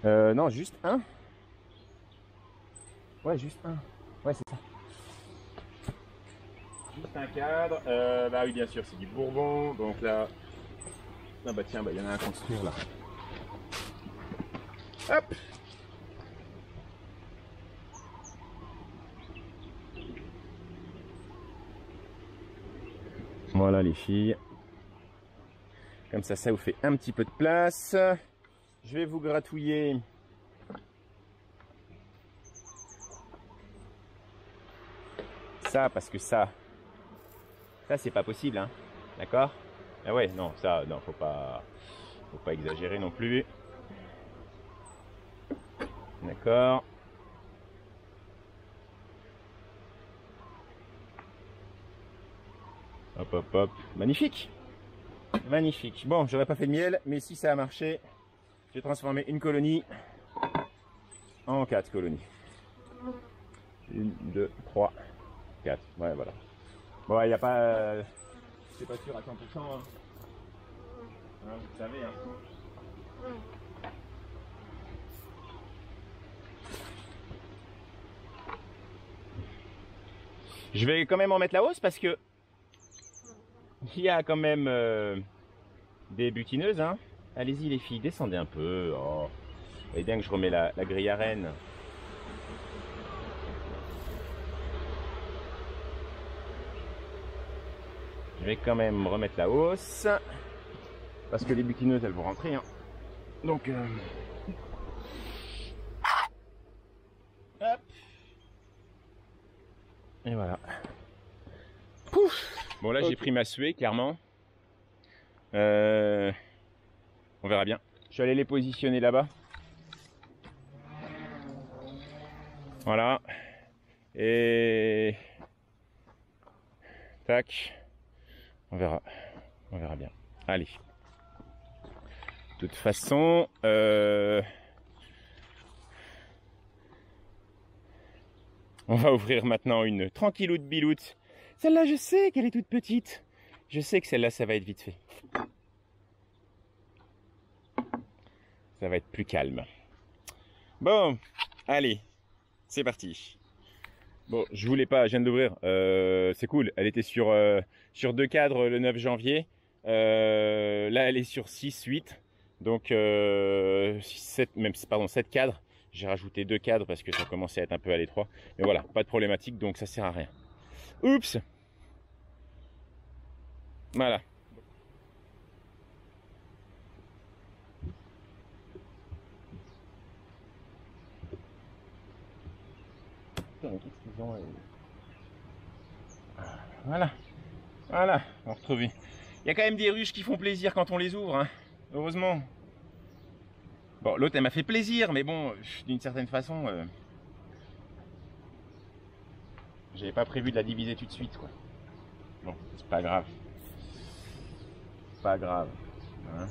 Non, juste un. Ouais, juste un. Ouais, c'est ça. Juste un cadre. Bah oui, bien sûr, c'est du Bourbon. Donc là... Ah bah tiens, bah il y en a un à construire là. Hop! Voilà les filles. Comme ça vous fait un petit peu de place. Je vais vous gratouiller. Ça, parce que ça c'est pas possible, hein. D'accord? Ah ouais, non, ça, non, faut pas exagérer non plus. D'accord. Hop, hop, hop. Magnifique. Magnifique. Bon, j'aurais pas fait de miel, mais si ça a marché, j'ai transformé une colonie en 4 colonies. 1, 2, 3, 4. Ouais, voilà. Bon, il n'y a pas... c'est pas sûr à 100%. Hein. Hein, vous savez, hein. Je vais quand même en mettre la hausse parce que il y a quand même des butineuses. Hein. Allez-y les filles, descendez un peu. Oh. Vous voyez bien que je remets la grille à reine. Je vais quand même remettre la hausse. Parce que les butineuses, elles vont rentrer. Hein. Donc... hop. Et voilà. Pouf. Bon là, okay. J'ai pris ma suée, clairement. On verra bien. Je suis allé les positionner là-bas. Voilà. Et... tac. On verra bien. Allez. De toute façon, on va ouvrir maintenant une tranquilloute biloute. Celle-là, je sais qu'elle est toute petite. Je sais que celle-là, ça va être vite fait. Ça va être plus calme. Bon, allez, c'est parti. Bon, je voulais pas, je viens de l'ouvrir. C'est cool. Elle était sur 2 cadres le 9 janvier. Là, elle est sur 6, 8. Donc, 7 cadres. J'ai rajouté 2 cadres parce que ça commençait à être un peu à l'étroit. Mais voilà, pas de problématique, donc ça sert à rien. Oups! Voilà. putain, mais qu'est-ce qu'ils ont Voilà, voilà, on va retrouver. Il y a quand même des ruches qui font plaisir quand on les ouvre, hein. Heureusement. Bon, l'autre, elle m'a fait plaisir, mais bon, d'une certaine façon, j'avais pas prévu de la diviser tout de suite, quoi. Bon, c'est pas grave. Pas grave. Hein.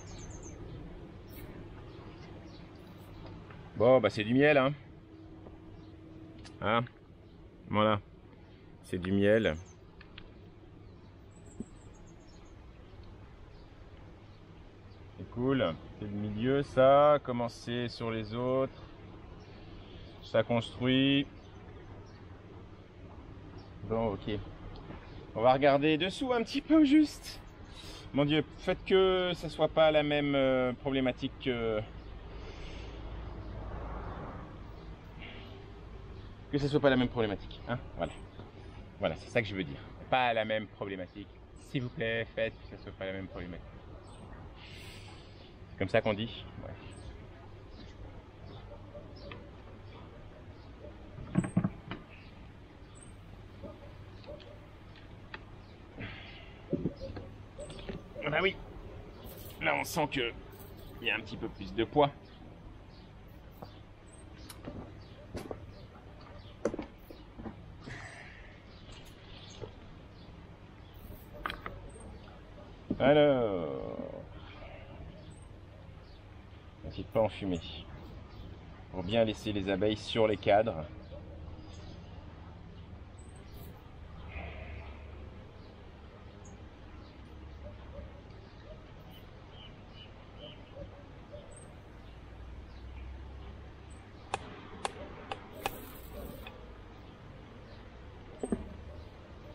Bon, bah c'est du miel, hein. Hein, voilà. C'est du miel. C'est cool. C'est le milieu, ça. Commencer sur les autres. Ça construit. Bon, ok. On va regarder dessous un petit peu juste. Mon Dieu, faites que ça soit pas la même problématique que ça soit pas la même problématique, hein, voilà. Voilà, c'est ça que je veux dire. Pas la même problématique. S'il vous plaît, faites que ça soit pas la même problématique. C'est comme ça qu'on dit. Ouais. Ah oui, là on sent que il y a un petit peu plus de poids. Alors, n'hésite pas à enfumer pour bien laisser les abeilles sur les cadres.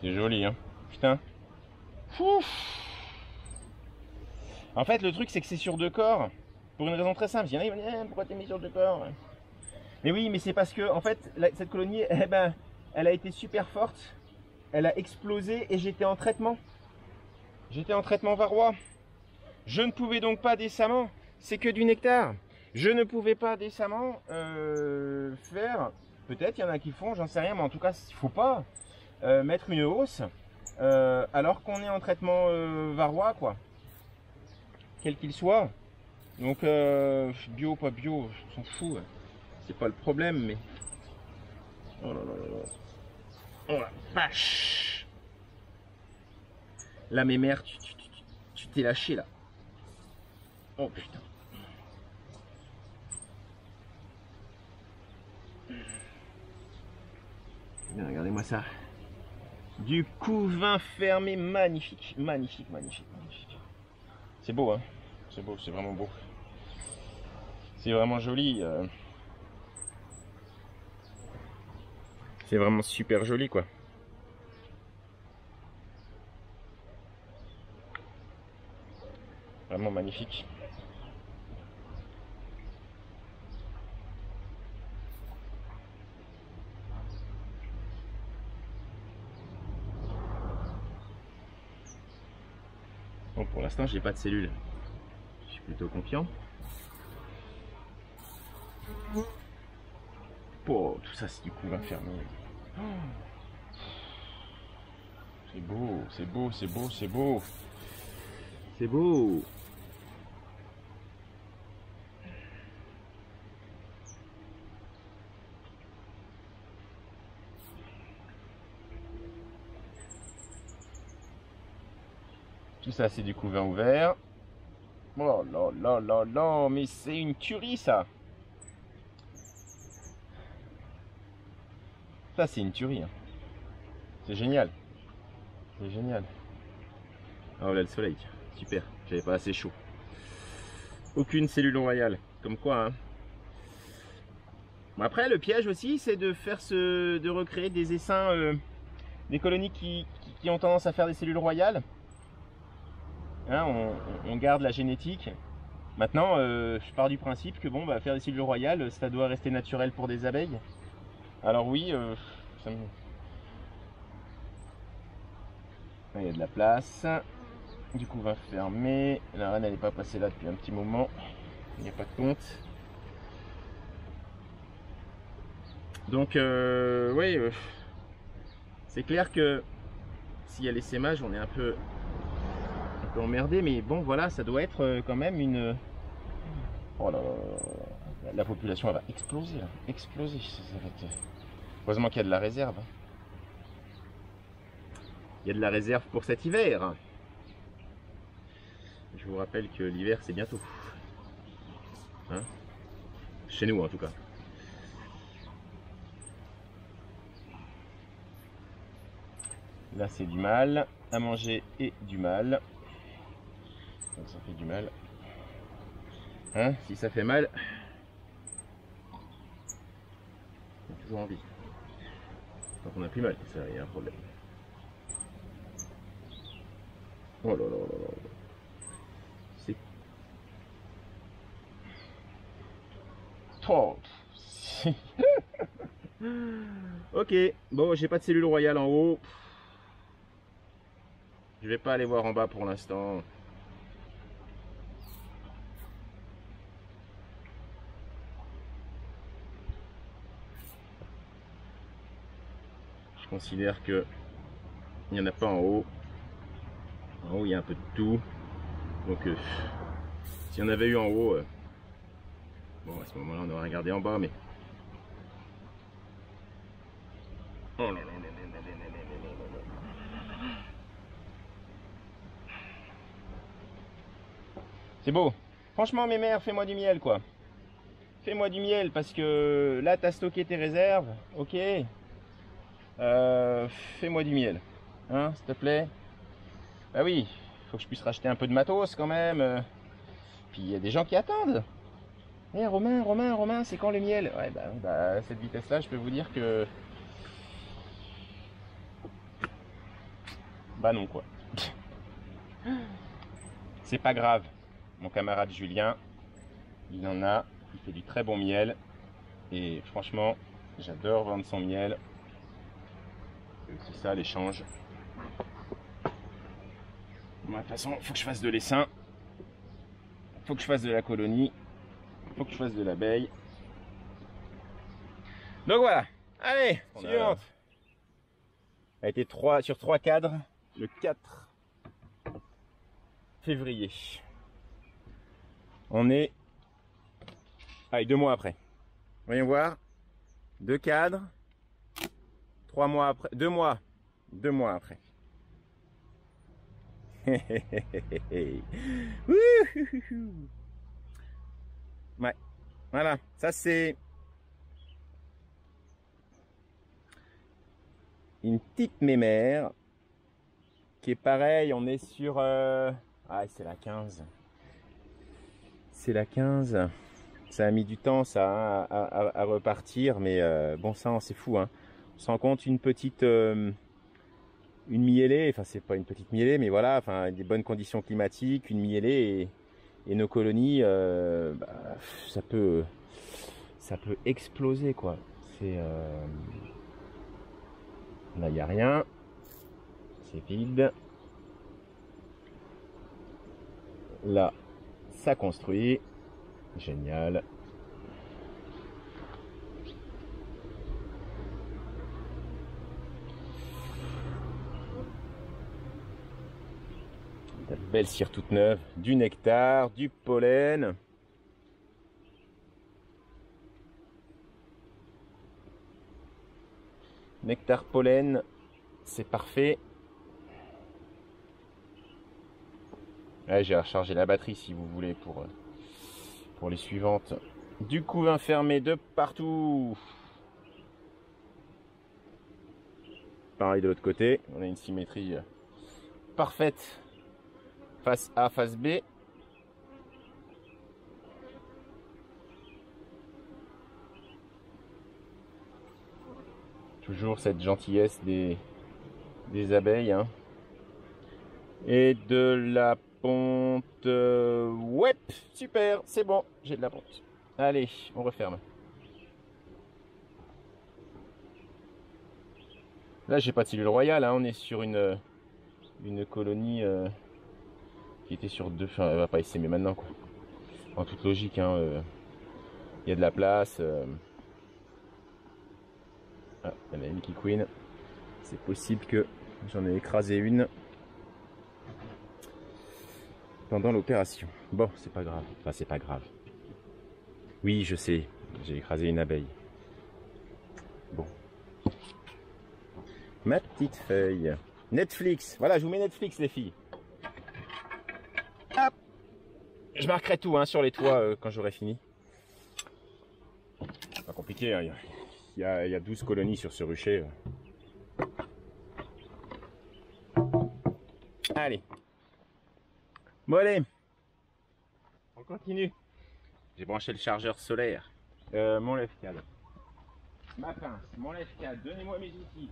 C'est joli, hein. Putain. Ouf. En fait, le truc, c'est que c'est sur deux corps. Pour une raison très simple. Il y en a qui vont dire, pourquoi t'es mis sur deux corps? Mais oui, mais c'est parce que, en fait, cette colonie, eh ben, elle a été super forte. Elle a explosé et j'étais en traitement. J'étais en traitement varrois. Je ne pouvais donc pas décemment, c'est que du nectar. Je ne pouvais pas décemment faire, peut-être il y en a qui font, j'en sais rien, mais en tout cas, il ne faut pas mettre une hausse alors qu'on est en traitement varrois, quoi. Quel qu'il soit. Donc, bio, pas bio, on s'en fout. C'est pas le problème, mais... Oh là là là là. Oh la vache. Là, mes mères, tu t'es lâché, là. Oh putain. Regardez-moi ça. Du couvain fermé, magnifique, magnifique, magnifique, magnifique. C'est beau, hein. C'est beau, c'est vraiment beau. C'est vraiment joli. C'est vraiment super joli, quoi. Vraiment magnifique. Bon, pour l'instant, j'ai pas de cellules. Je suis plutôt confiant. Oh, tout ça, c'est du couvain fermé. Oh. C'est beau, c'est beau, c'est beau, c'est beau. C'est beau. Tout ça, c'est du couvain ouvert. Oh là là là là, mais c'est une tuerie, ça. Ça, c'est une tuerie. Hein. C'est génial. C'est génial. Oh là, le soleil. Super. J'avais pas assez chaud. Aucune cellule royale. Comme quoi, hein. Bon, après, le piège aussi, c'est de faire de recréer des essaims, des colonies qui ont tendance à faire des cellules royales. Hein, on garde la génétique. Maintenant, je pars du principe que bon, bah, faire des cellules royales, ça doit rester naturel pour des abeilles. Alors oui, ça me... Là, il y a de la place. Du coup, on va fermer. La reine, elle n'est pas passée là depuis un petit moment. Il n'y a pas de compte. Donc oui, c'est clair que s'il y a l'essaimage, on est un peu emmerdé, mais bon voilà, ça doit être quand même une... Oh là là, la population elle va exploser là, exploser. Ça va être... Heureusement qu'il y a de la réserve. Il y a de la réserve pour cet hiver. Je vous rappelle que l'hiver c'est bientôt. Hein, chez nous en tout cas. Là c'est du mal à manger et du mal. Donc ça fait du mal. Hein, si ça fait mal, on a toujours envie. Quand on a plus mal, ça y a un problème. Oh là là là là. C'est... Oh. Ok, bon, j'ai pas de cellule royale en haut. Je vais pas aller voir en bas pour l'instant. Je considère que il n'y en a pas en haut. En haut, il y a un peu de tout. Donc, s'il y en avait eu en haut, bon, à ce moment-là, on aurait regardé en bas, mais... Oh là là là là là là là là. C'est beau. Franchement, mes mères, fais-moi du miel, quoi. Fais-moi du miel, parce que là, t'as stocké tes réserves. Ok. Fais-moi du miel. Hein, s'il te plaît. Bah oui, faut que je puisse racheter un peu de matos, quand même. Puis, il y a des gens qui attendent. Eh, Romain, c'est quand le miel? Ouais, bah, à cette vitesse-là, je peux vous dire que... Bah non, quoi. C'est pas grave. Mon camarade Julien, il en a, il fait du très bon miel. Et franchement, j'adore vendre son miel. C'est ça l'échange. De toute façon, il faut que je fasse de l'essaim. Il faut que je fasse de la colonie. Il faut que je fasse de l'abeille. Donc voilà. Allez, suivante. Elle a été sur 3 cadres le 4 février. On est... Allez, 2 mois après. Voyons voir. 2 cadres. 3 mois après. 2 mois. 2 mois après. Ouais. Voilà. Ça c'est une petite mémère qui est pareil. On est sur... Ah, c'est la 15. C'est la 15. Ça a mis du temps ça hein, à repartir, mais bon sang, c'est fou. Hein. On se rend compte une petite... une mielée, enfin c'est pas une petite mielée, mais voilà, enfin des bonnes conditions climatiques, une mielée et nos colonies, bah, ça peut exploser quoi. C'est là il n'y a rien, c'est vide. Là, ça construit, génial. De belle cire toute neuve, du nectar, du pollen. Nectar, pollen, c'est parfait. Ouais, j'ai rechargé la batterie si vous voulez pour les suivantes. Du couvain fermé de partout. Pareil de l'autre côté, on a une symétrie parfaite. Face A, face B. Toujours cette gentillesse des abeilles. Hein. Et de la ponte. Ouais, super, c'est bon, j'ai de la ponte. Allez, on referme. Là, j'ai pas de cellule royale, hein. On est sur une colonie qui était sur 2. Enfin, elle va pas essaimer maintenant, quoi. En toute logique, hein. Il y a de la place. Ah, il y en a une qui queen. C'est possible que j'en ai écrasé une pendant l'opération. Bon, c'est pas grave. Enfin, c'est pas grave. Oui, je sais. J'ai écrasé une abeille. Bon. Ma petite feuille. Netflix. Voilà, je vous mets Netflix, les filles. Hop. Je marquerai tout hein, sur les toits quand j'aurai fini. C'est pas compliqué. Hein. Il y a 12 colonies sur ce rucher. Allez. Bon, allez. On continue. J'ai branché le chargeur solaire. Mon lève-cadre. Ma pince. Mon lève-cadre. Donnez-moi mes outils.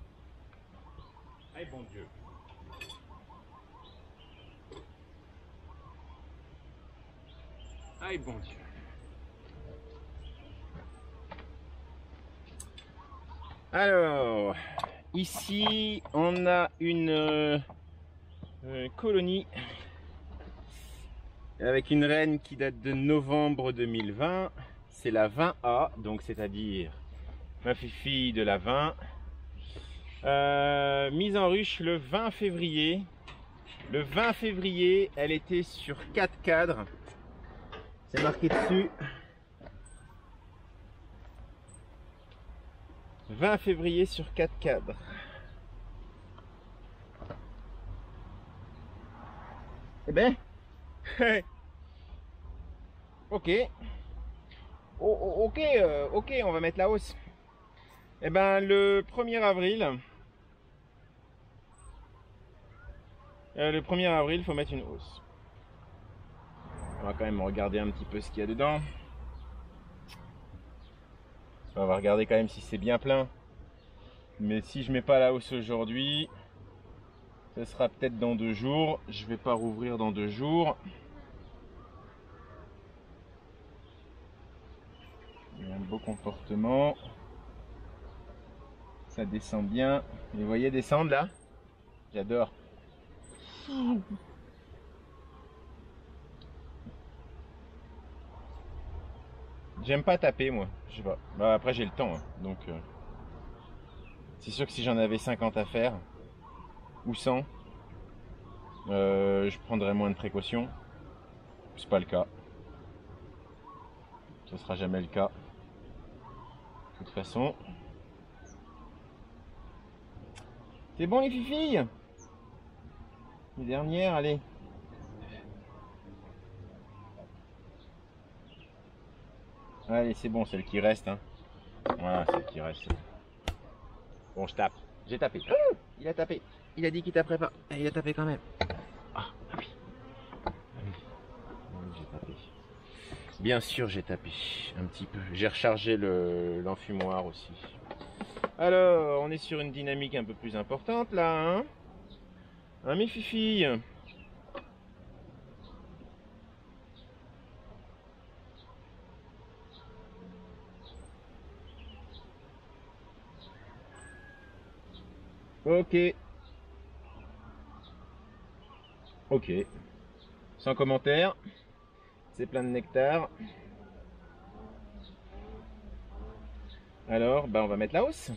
Aïe, bon Dieu. Aïe, bon Dieu. Alors, ici, on a une colonie avec une reine qui date de novembre 2020. C'est la 20A, donc c'est-à-dire ma fille de la 20. Mise en ruche le 20 février. Le 20 février, elle était sur 4 cadres. C'est marqué dessus. 20 février sur 4 cadres. Eh ben, ok. Ok, on va mettre la hausse. Eh ben, le 1er avril, il faut mettre une hausse. On va quand même regarder un petit peu ce qu'il y a dedans. On va regarder quand même si c'est bien plein. Mais si je mets pas la hausse aujourd'hui, ce sera peut-être dans 2 jours. Je vais pas rouvrir dans 2 jours. Il y a un beau comportement. Ça descend bien. Vous voyez descendre là? J'adore. J'aime pas taper moi. Je sais pas. Bah, après j'ai le temps. Hein. Donc c'est sûr que si j'en avais 50 à faire, ou 100, je prendrais moins de précautions. C'est pas le cas. Ce sera jamais le cas. De toute façon. C'est bon les filles? Les dernières, allez. Allez, c'est bon, celle qui reste. Hein. Voilà, celle qui reste. Bon, je tape. J'ai tapé. Il a tapé. Il a dit qu'il taperait pas. Et il a tapé quand même. Ah oui. J'ai tapé. Bien sûr, j'ai tapé. Un petit peu. J'ai rechargé l'enfumoir aussi. Alors, on est sur une dynamique un peu plus importante là. Hein, mes filles. Ok. Ok. Sans commentaire. C'est plein de nectar. Alors, bah on va mettre la hausse.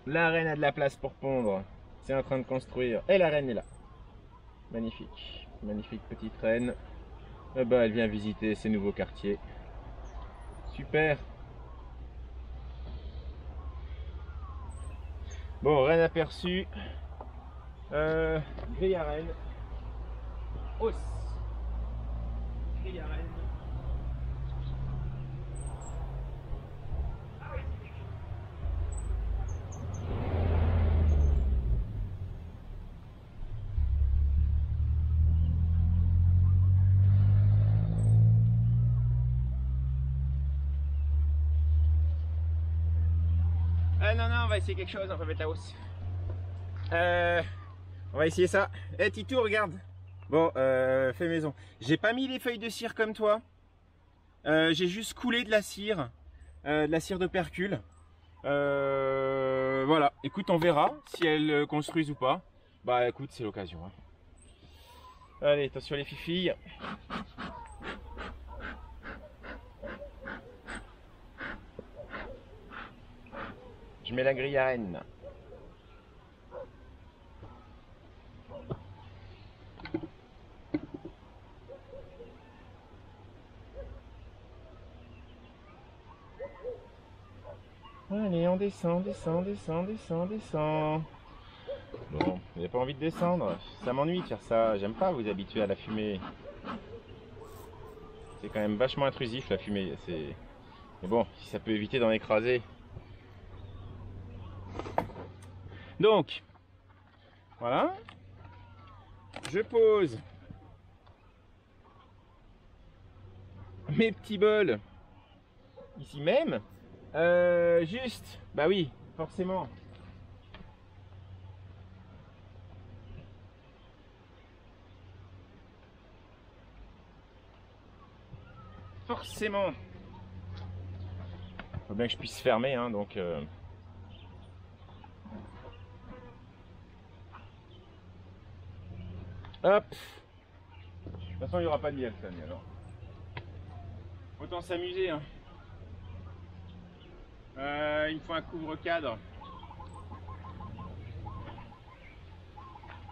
La reine a de la place pour pondre. C'est en train de construire. Et la reine est là. Magnifique. Magnifique petite reine. Eh ben, elle vient visiter ses nouveaux quartiers. Super. Bon, reine aperçue. Grille à reine. Hausse. Grille à reine. Non, on va essayer quelque chose, on va mettre la hausse. On va essayer ça. Eh, Titou, regarde. Bon, fait maison. J'ai pas mis les feuilles de cire comme toi. J'ai juste coulé de la cire d'opercule. Voilà, écoute, on verra si elles construisent ou pas. Bah écoute, c'est l'occasion. Hein. Allez, attention les filles. Je mets la grille à rennes. Allez, on descend, descend, descend, descend, descend. Bon, vous n'avez pas envie de descendre? Ça m'ennuie de faire ça. J'aime pas vous habituer à la fumée. C'est quand même vachement intrusif la fumée. Mais bon, si ça peut éviter d'en écraser. Donc, voilà. Je pose mes petits bols ici même. Juste, bah oui, forcément. Forcément. Faut bien que je puisse fermer, hein, donc. Hop. De toute façon, il n'y aura pas de miel cette année, alors. Autant s'amuser, hein. Il me faut un couvre-cadre.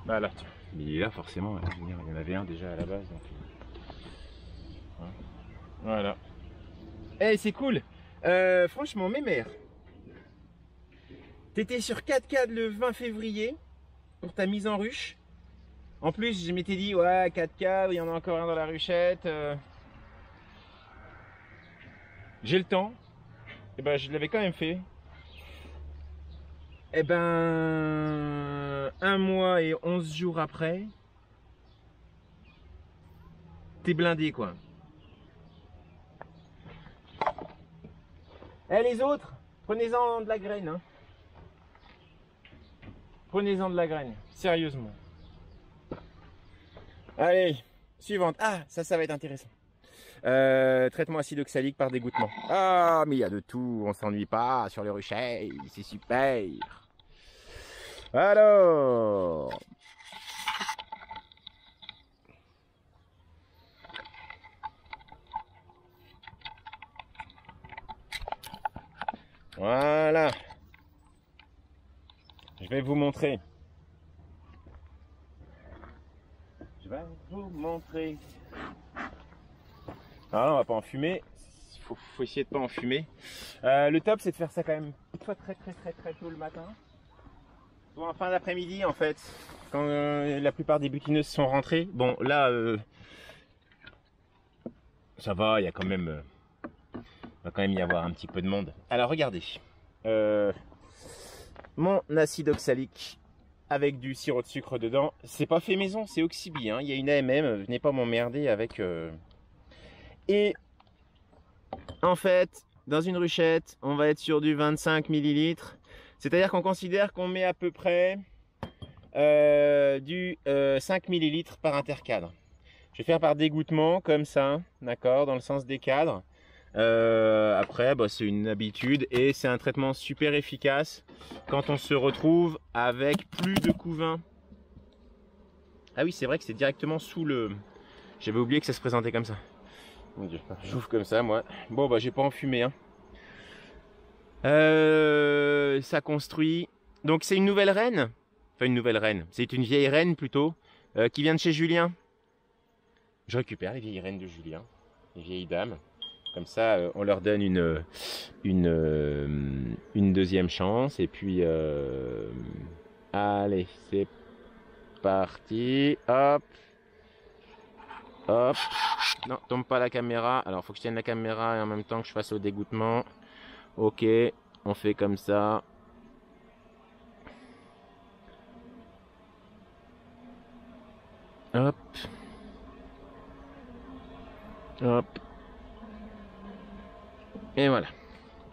Bah là, tiens. Il est là forcément, hein. Je veux dire, il y en avait un déjà à la base. Donc... Voilà. Eh, c'est cool. Franchement, mes mères. T'étais sur 4 cadres le 20 février pour ta mise en ruche. En plus, je m'étais dit, ouais, 4 cadres, il y en a encore un dans la ruchette. J'ai le temps. Et ben, je l'avais quand même fait. Et ben, 1 mois et 11 jours après, t'es blindé, quoi. Eh, les autres, prenez-en de la graine. Hein. Prenez-en de la graine, sérieusement. Allez, suivante. Ah, ça va être intéressant. Traitement acide oxalique par dégoûtement. Ah, mais il y a de tout, on s'ennuie pas sur le rucher, c'est super. Alors, voilà. Je vais vous montrer. Je vais vous montrer. Alors là, on va pas en fumer. Faut essayer de pas en fumer. Le top, c'est de faire ça quand même soit très tôt le matin, soit en fin d'après-midi en fait, quand la plupart des butineuses sont rentrées. Bon, là, ça va, il y a quand même, va quand même y avoir un petit peu de monde. Alors regardez, mon acide oxalique avec du sirop de sucre dedans. C'est pas fait maison, c'est Oxybi. Hein. Il y a une AMM, venez pas m'emmerder avec. Et en fait, dans une ruchette, on va être sur du 25 ml. C'est-à-dire qu'on considère qu'on met à peu près du 5 ml par intercadre. Je vais faire par dégoûtement, comme ça, d'accord, dans le sens des cadres. Après, bah, c'est une habitude et c'est un traitement super efficace quand on se retrouve avec plus de couvain. Ah oui, c'est vrai que c'est directement sous le... J'avais oublié que ça se présentait comme ça. Mon Dieu, j'ouvre comme ça, moi. Bon, bah, j'ai pas enfumé, hein. Ça construit. Donc, c'est une nouvelle reine. Enfin, une nouvelle reine. C'est une vieille reine plutôt, qui vient de chez Julien. Je récupère les vieilles reines de Julien, les vieilles dames. Comme ça, on leur donne une deuxième chance. Et puis, allez, c'est parti. Hop. Hop. Non, tombe pas la caméra. Alors, faut que je tienne la caméra et en même temps que je fasse au dégoûtement. Ok, on fait comme ça. Hop. Hop. Et voilà.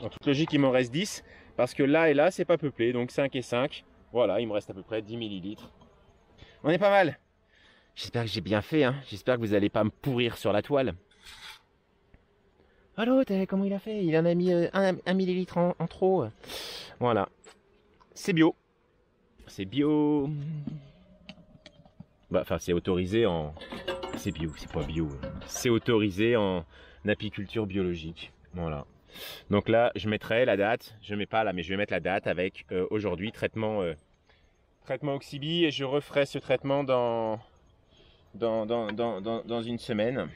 En toute logique, il m'en reste 10. Parce que là et là, c'est pas peuplé. Donc 5 et 5. Voilà, il me reste à peu près 10 ml. On est pas mal. J'espère que j'ai bien fait. Hein. J'espère que vous n'allez pas me pourrir sur la toile. Ah l'autre, comment il a fait? Il en a mis 1 millilitre en trop. Voilà. C'est bio. C'est bio. Bah, enfin, c'est autorisé en... C'est bio, c'est pas bio. C'est autorisé en apiculture biologique. Voilà. Donc là, je mettrai la date. Je mets pas là, mais je vais mettre la date avec aujourd'hui, traitement Oxybi. Et je referai ce traitement dans une semaine.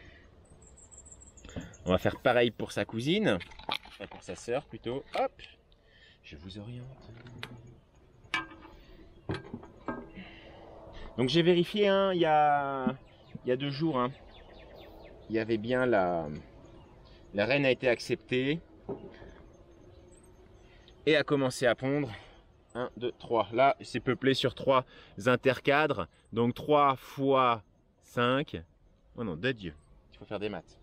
On va faire pareil pour sa cousine. Enfin, pour sa sœur plutôt. Hop, je vous oriente. Donc j'ai vérifié, hein, il y a 2 jours, hein, il y avait bien la reine a été acceptée et a commencé à pondre. 1, 2, 3. Là, c'est peuplé sur 3 intercadres. Donc 3 fois 5. Oh non, de Dieu. Il faut faire des maths.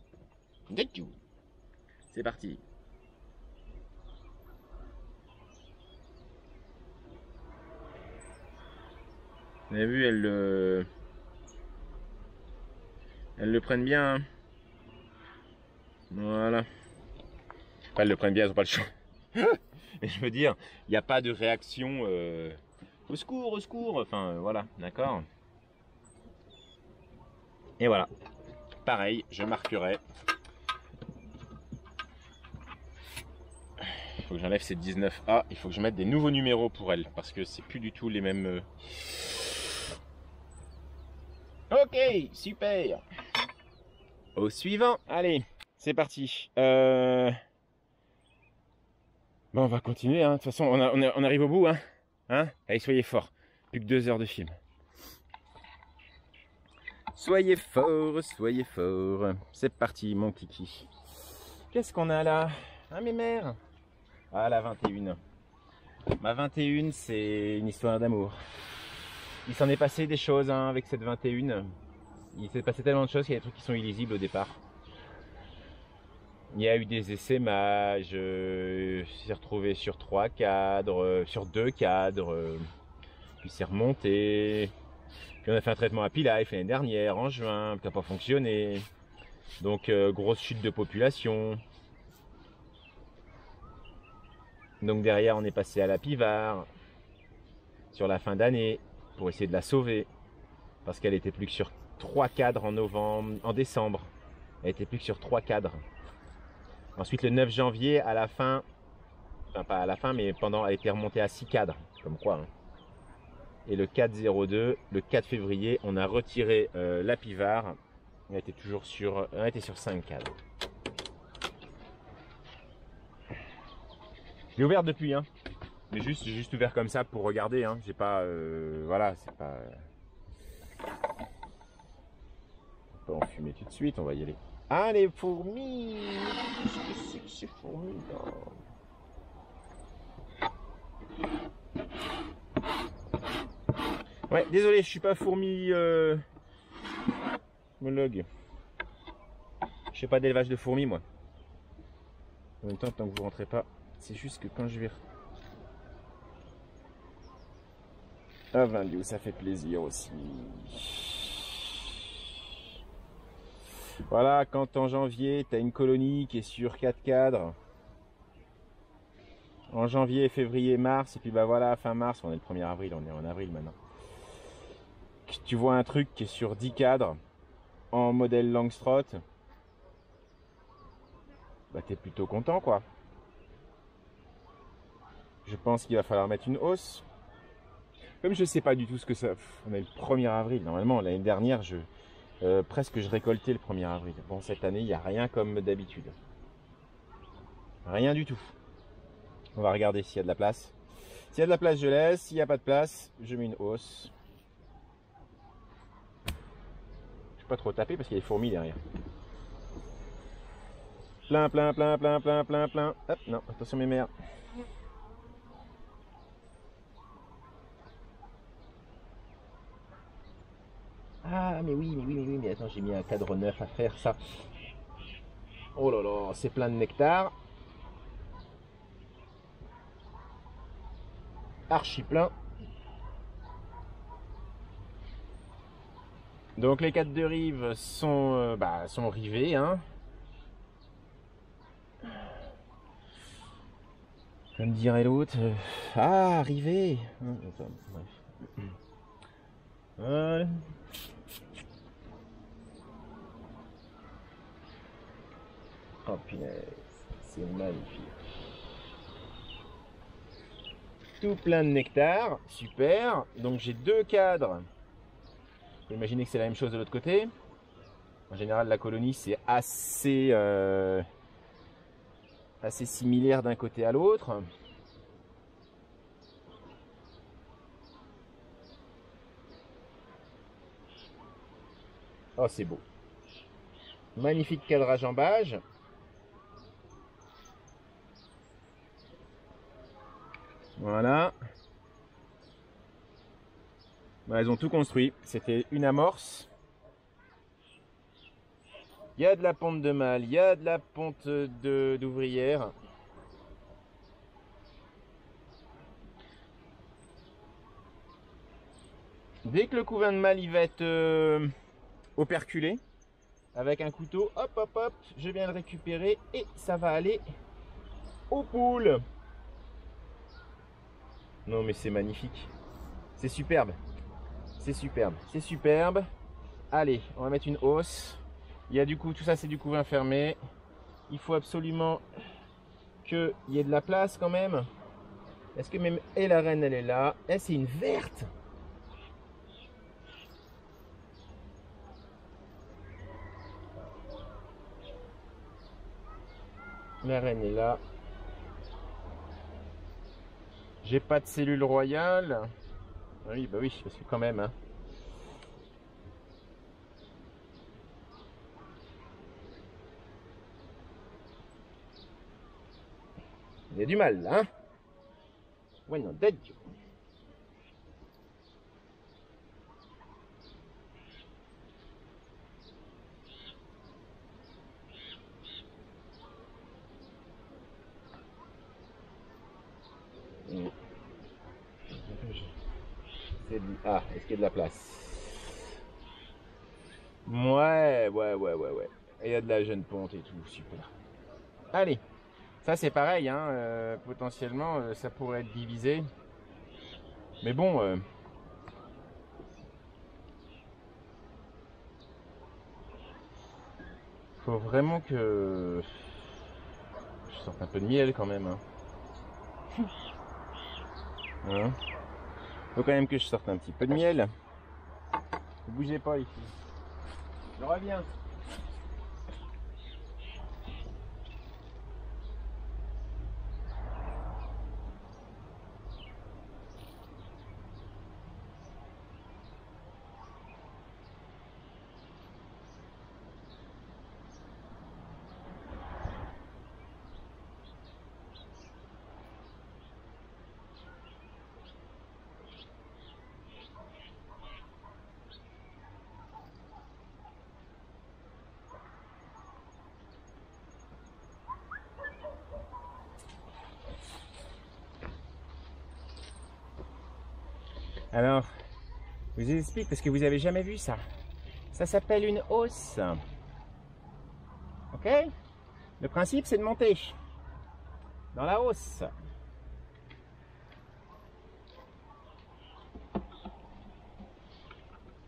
De Dieu. C'est parti. Vous avez vu, elles le prennent bien. Hein. Voilà. Enfin, elles le prennent bien, elles n'ont pas le choix. Mais je veux dire, il n'y a pas de réaction au secours, au secours. Enfin, voilà, d'accord. Et voilà. Pareil, je marquerai. Il faut que j'enlève ces 19A. Il faut que je mette des nouveaux numéros pour elles. Parce que c'est plus du tout les mêmes... Ok, super. Au suivant. Allez, c'est parti. Bon, on va continuer. Hein. De toute façon, on arrive au bout. Hein. Allez, soyez forts. Plus que 2 heures de film. Soyez forts, soyez forts. C'est parti, mon kiki. Qu'est-ce qu'on a là? Ah, mes mères. Ah, la 21. Ma 21, c'est une histoire d'amour. Il s'en est passé des choses hein, avec cette 21. Il s'est passé tellement de choses qu'il y a des trucs qui sont illisibles au départ. Il y a eu des essaimages, s'est retrouvé sur 3 cadres, sur 2 cadres, puis c'est remonté. Puis on a fait un traitement à P-Life l'année dernière, en juin, qui n'a pas fonctionné. Donc grosse chute de population. Donc derrière on est passé à la Pivard sur la fin d'année pour essayer de la sauver. Parce qu'elle était plus que sur 3 cadres en décembre. Elle était plus que sur 3 cadres. Ensuite le 9 janvier à la fin, enfin pas à la fin mais pendant, elle était remontée à 6 cadres. Comme quoi. Hein. Et le 4-02, le 4 février, on a retiré la Pivard. Elle était toujours sur, 5 cadres. Je l'ai ouverte depuis, hein. Mais juste ouvert comme ça pour regarder, hein. J'ai pas, voilà, c'est pas. On peut en fumer tout de suite, on va y aller. Ah les fourmis! Qu'est-ce que c'est que ces fourmis là? Ouais, désolé, je suis pas fourmi homologue. Je fais pas d'élevage de fourmis moi. En même temps, tant que vous rentrez pas, c'est juste que quand je vais... Ah ben Dieu, ça fait plaisir aussi. Voilà, quand en janvier, tu as une colonie qui est sur 4 cadres. En janvier, février, mars, et puis bah voilà, fin mars, on est le 1er avril, on est en avril maintenant. Tu vois un truc qui est sur 10 cadres, en modèle Langstroth, bah t'es plutôt content quoi. Je pense qu'il va falloir mettre une hausse. Comme je sais pas du tout ce que ça... On est le 1er avril, normalement l'année dernière, presque je récoltais le 1er avril. Bon, cette année, il n'y a rien comme d'habitude. Rien du tout. On va regarder s'il y a de la place. S'il y a de la place, je laisse. S'il n'y a pas de place, je mets une hausse. Je ne vais pas trop taper parce qu'il y a des fourmis derrière. Plein, plein, plein, plein, plein, plein, plein. Hop, non, attention mes mères. Ah, mais oui, mais attends, j'ai mis un cadre neuf à faire ça. Oh là là, c'est plein de nectar. Archi plein. Donc les 4 de rive sont, sont rivés. Hein. Comme dirait l'autre, ah, rivés. Attends, bref. Voilà. Oh punaise, c'est magnifique. Tout plein de nectar, super. Donc j'ai 2 cadres. Vous pouvez imaginer que c'est la même chose de l'autre côté. En général, la colonie c'est assez similaire d'un côté à l'autre. Oh, c'est beau. Magnifique cadrage en bâche. Voilà. Bah, elles ont tout construit. C'était une amorce. Il y a de la ponte de mâle, il y a de la ponte d'ouvrière. Dès que le couvain de mâle il va être operculé, avec un couteau, hop hop hop, je viens le récupérer et ça va aller aux poules. Non mais c'est magnifique. C'est superbe. C'est superbe. C'est superbe. Allez, on va mettre une hausse. Il y a du coup, tout ça c'est du couvain fermé. Il faut absolument qu'il y ait de la place quand même. Est-ce que même... Et la reine elle est là. Eh, c'est une verte. La reine est là. J'ai pas de cellule royale. Oui, bah oui, parce que quand même, hein. Il y a du mal, là, hein. Ouais, non, dead. Ah, est-ce qu'il y a de la place? Ouais. Et il y a de la jeune ponte et tout, super. Allez, ça c'est pareil, hein, potentiellement ça pourrait être divisé. Mais bon, faut vraiment que je sorte un peu de miel quand même. Hein. Faut quand même que je sorte un petit peu de miel. Ne bougez pas ici. Je reviens. Alors, je vous explique parce que vous avez jamais vu ça. Ça s'appelle une hausse. Ok? Le principe c'est de monter dans la hausse.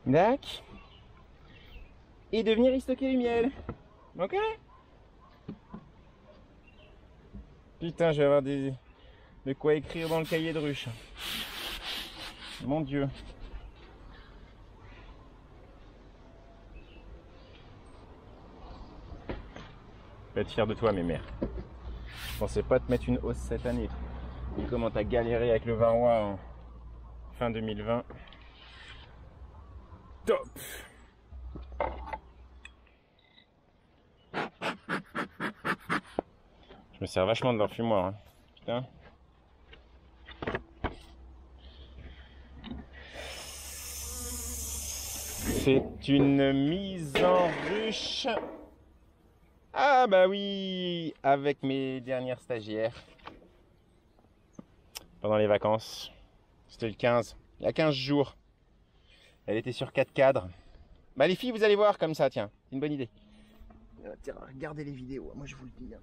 D'accord. Et de venir y stocker du miel. Ok? Putain, je vais avoir de quoi écrire dans le cahier de ruche. Mon Dieu. Je vais être fier de toi, mes mères. Je pensais pas te mettre une hausse cette année. Et comment t'as galéré avec le varroa en fin 2020. Top. Je me sers vachement de leur fumoir. Hein. Putain. C'est une mise en ruche. Ah bah oui, avec mes dernières stagiaires. Pendant les vacances. C'était le 15. Il y a 15 jours. Elle était sur 4 cadres. Bah les filles, vous allez voir comme ça, tiens. C'est une bonne idée. Tiens, regardez les vidéos. Moi je vous le dis.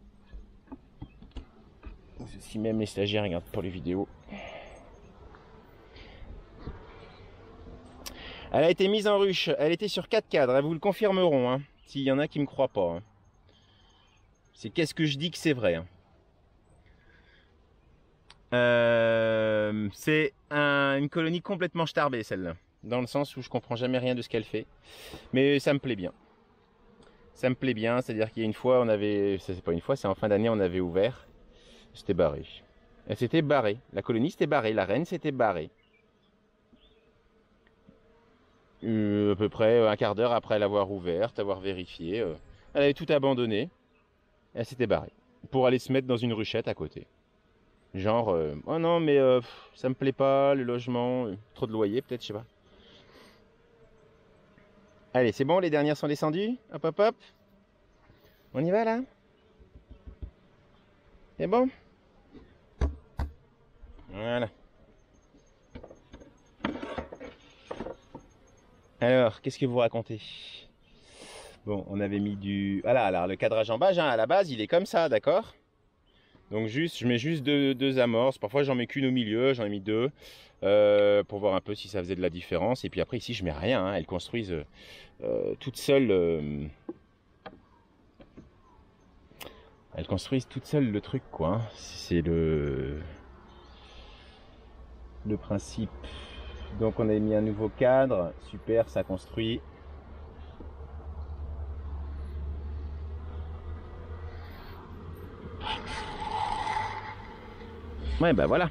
Si même les stagiaires regardent pour les vidéos. Elle a été mise en ruche, elle était sur 4 cadres, elles vous le confirmeront, hein, s'il y en a qui ne me croient pas. Hein. C'est qu'est-ce que je dis que c'est vrai. Hein. C'est une colonie complètement starbée celle-là, dans le sens où je comprends jamais rien de ce qu'elle fait, mais ça me plaît bien. Ça me plaît bien, c'est-à-dire qu'il y a une fois, on avait, c'est pas une fois, c'est en fin d'année, on avait ouvert, c'était barré. Elle s'était barrée, la colonie s'était barrée, la reine s'était barrée. À peu près un quart d'heure après l'avoir ouverte, avoir vérifié, elle avait tout abandonné, elle s'était barrée, pour aller se mettre dans une ruchette à côté. Genre, oh non mais ça me plaît pas, le logement, trop de loyer peut-être, je sais pas. Allez, c'est bon, les dernières sont descendues. Hop hop hop. On y va là? C'est bon? Voilà. Alors, qu'est-ce que vous racontez? Bon, on avait mis du... Voilà, alors le cadrage en bas, hein, à la base, il est comme ça, d'accord? Donc juste, je mets juste deux amorces. Parfois, j'en mets qu'une au milieu, j'en ai mis deux. Pour voir un peu si ça faisait de la différence. Et puis après, ici, je mets rien. Hein, elles construisent toutes seules... elles construisent toutes seules le truc, quoi. Hein. C'est le principe. Donc on a mis un nouveau cadre, super, ça construit. Ouais, bah voilà.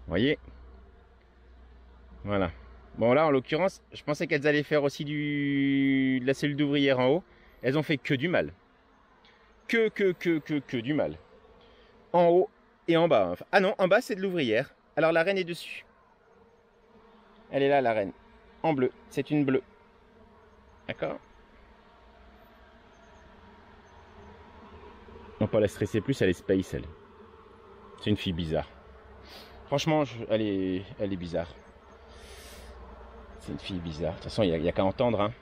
Vous voyez? Voilà. Bon là, en l'occurrence, je pensais qu'elles allaient faire aussi de la cellule d'ouvrière en haut. Elles ont fait que du mal. Que du mal. En haut et en bas. Ah non, en bas c'est de l'ouvrière. Alors la reine est dessus. Elle est là, la reine. En bleu. C'est une bleue. D'accord? On va pas la stresser plus, elle est space, elle. C'est une fille bizarre. Franchement, elle est bizarre. C'est une fille bizarre. De toute façon, il n'y a qu'à entendre. Hein.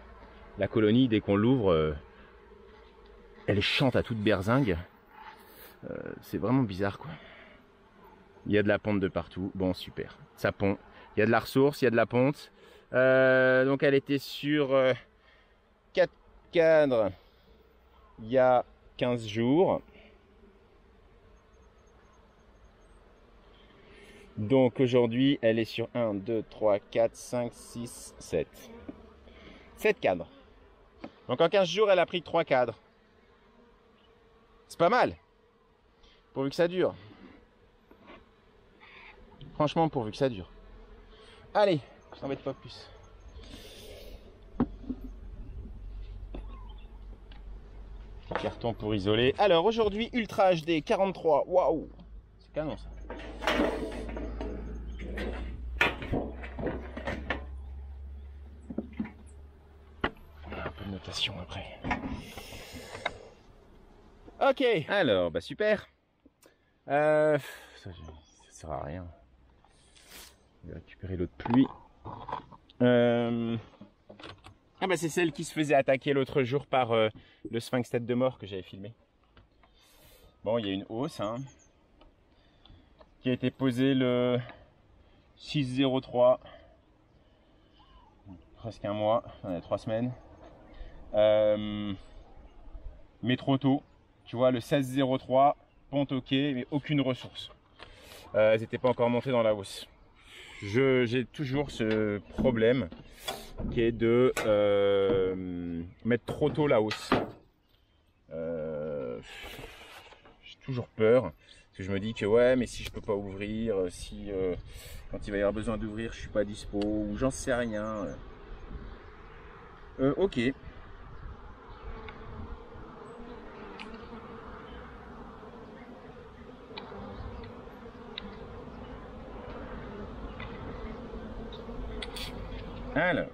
La colonie, dès qu'on l'ouvre, elle chante à toute berzingue. C'est vraiment bizarre, quoi. Il y a de la ponte de partout. Bon, super. Ça pond. Il y a de la ressource, il y a de la ponte. Donc, elle était sur 4 cadres il y a 15 jours. Donc aujourd'hui, elle est sur 1, 2, 3, 4, 5, 6, 7. 7 cadres. Donc en 15 jours, elle a pris 3 cadres. C'est pas mal. Pourvu que ça dure. Franchement, pourvu que ça dure. Allez, je t'embête pas plus. Carton pour isoler. Alors aujourd'hui, Ultra HD 43. Waouh! C'est canon ça. Un peu de notation après. Ok, alors, bah super. Ça sert à rien. Je vais récupérer l'eau de pluie. Ah bah c'est celle qui se faisait attaquer l'autre jour par le sphinx tête de mort que j'avais filmé. Bon, il y a une hausse hein, qui a été posée le 6/03, presque un mois, on a 3 semaines. Mais trop tôt, tu vois, le 16/03, ponte ok, mais aucune ressource. Elles n'étaient pas encore montées dans la hausse. J'ai toujours ce problème qui est de mettre trop tôt la hausse. J'ai toujours peur parce que je me dis que ouais, mais si je peux pas ouvrir, si quand il va y avoir besoin d'ouvrir, je suis pas dispo ou j'en sais rien. Ok. Alors.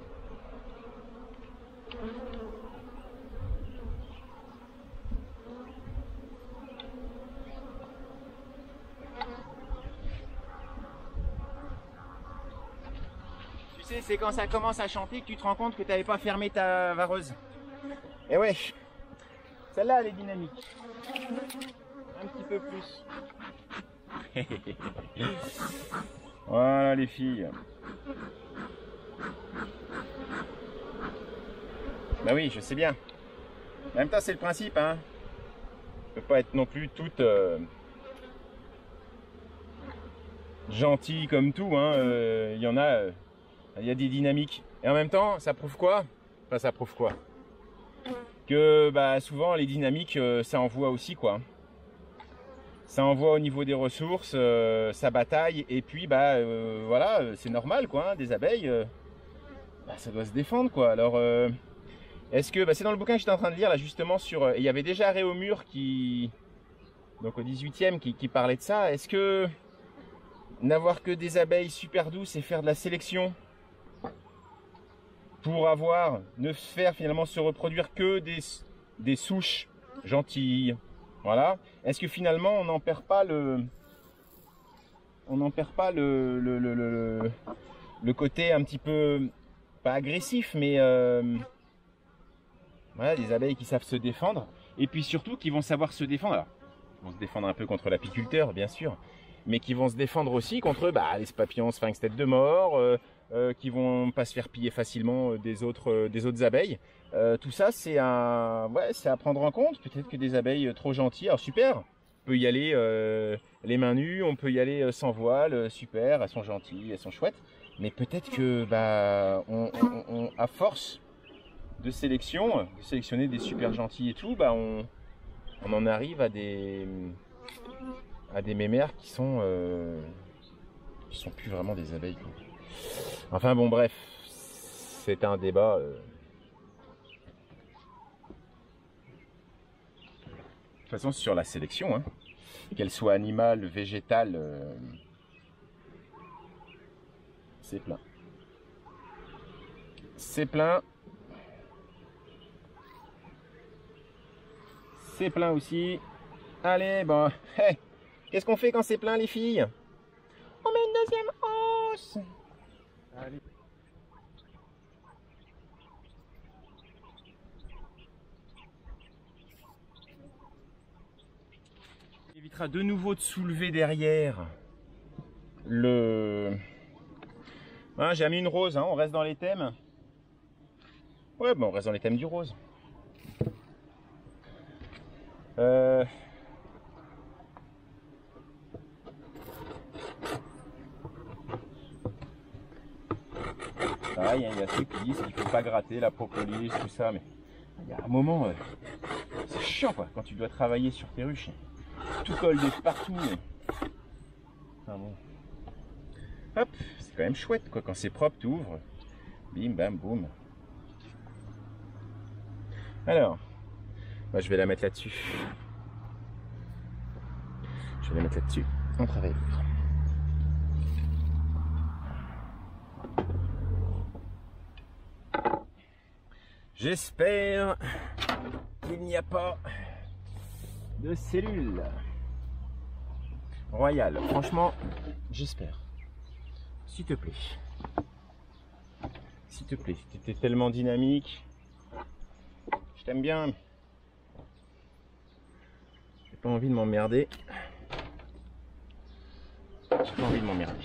Tu sais, c'est quand ça commence à chanter que tu te rends compte que tu n'avais pas fermé ta vareuse. Et ouais, celle-là elle est dynamique. Un petit peu plus. Voilà les filles. Bah oui, je sais bien. En même temps, c'est le principe, hein. On peut pas être non plus toute gentille comme tout, hein. Il y en a, il y a des dynamiques. Et en même temps, ça prouve quoi? Enfin, ça prouve quoi? Que bah, souvent, les dynamiques, ça envoie aussi, quoi. Ça envoie au niveau des ressources, ça bataille. Et puis, bah, voilà, c'est normal, quoi. Hein, des abeilles, bah, ça doit se défendre, quoi. Alors, est-ce que, bah, c'est dans le bouquin que j'étais en train de lire, là, justement, sur. Il y avait déjà Réaumur qui. Donc au 18e, qui parlait de ça. Est-ce que n'avoir que des abeilles super douces et faire de la sélection pour avoir, ne faire finalement se reproduire que des souches gentilles, voilà. Est-ce que finalement on n'en perd pas le côté un petit peu pas agressif, mais voilà, des abeilles qui savent se défendre et puis surtout qui vont savoir se défendre. Alors, ils vont se défendre un peu contre l'apiculteur, bien sûr, mais qui vont se défendre aussi contre les papillons sphinx tête de mort, qui vont pas se faire piller facilement des autres abeilles. Tout ça, c'est à prendre en compte. Peut-être que des abeilles trop gentilles, alors super, on peut y aller les mains nues, on peut y aller sans voile, super, elles sont gentilles, elles sont chouettes. Mais peut-être que à force de sélectionner des super gentils et tout, on en arrive à des mémères qui sont plus vraiment des abeilles, quoi. Enfin bon, bref, c'est un débat. De toute façon, sur la sélection, hein, qu'elle soit animale, végétale, c'est plein. C'est plein. C'est plein aussi. Allez, bon, hey, qu'est-ce qu'on fait quand c'est plein, les filles? On met une deuxième hausse. Allez. On évitera de nouveau de soulever derrière le... Hein, j'ai mis une rose, hein, on reste dans les thèmes. Ouais, bon, on reste dans les thèmes du rose. Pareil, hein, il y a ceux qui disent qu'il ne faut pas gratter la propolis, tout ça, mais il y a un moment, c'est chiant, quoi, quand tu dois travailler sur tes ruches. Tout colle de partout. Enfin, bon. Hop, c'est quand même chouette, quoi, quand c'est propre, tu ouvres, bim, bam, boum. Alors, bah, je vais la mettre là-dessus. Je vais la mettre là-dessus. On travaille. J'espère qu'il n'y a pas de cellules royales. Franchement, j'espère. S'il te plaît. S'il te plaît. Tu étais tellement dynamique. Je t'aime bien. J'ai pas envie de m'emmerder. J'ai pas envie de m'emmerder.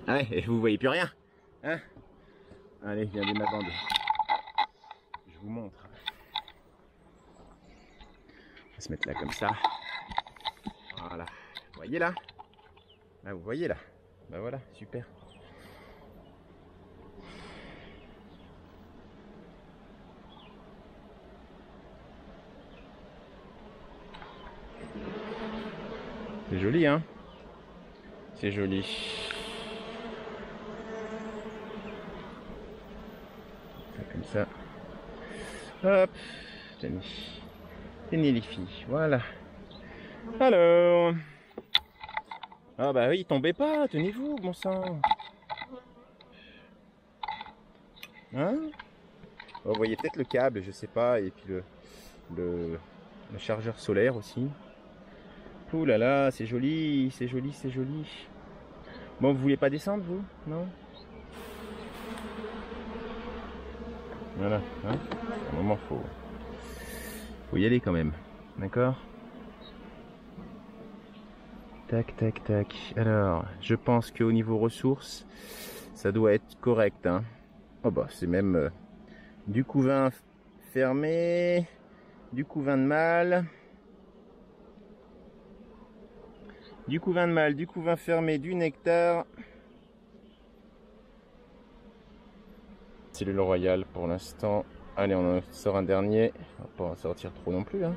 Ouais, et vous voyez plus rien, hein? Allez, viens ma bande. Je vous montre. On va se mettre là comme ça. Voilà. Vous voyez là? Là, vous voyez là? Bah voilà, super. C'est joli, hein? C'est joli. Comme ça. Hop. Tenez les filles. Voilà. Alors. Ah bah oui, tombez pas. Tenez-vous, bon sang. Hein? Vous voyez peut-être le câble, je sais pas. Et puis le chargeur solaire aussi. Ouh là là, c'est joli, c'est joli, c'est joli. Bon, vous voulez pas descendre, vous? Non? Voilà, hein? À un moment, faut y aller quand même. D'accord. Tac, tac, tac. Alors, je pense qu'au niveau ressources, ça doit être correct. Hein. Oh bah, c'est même du couvain fermé, du couvain de mâle, du couvain fermé, du nectar. Cellule royale pour l'instant. Allez, on en sort un dernier. On va pas en sortir trop non plus. Hein.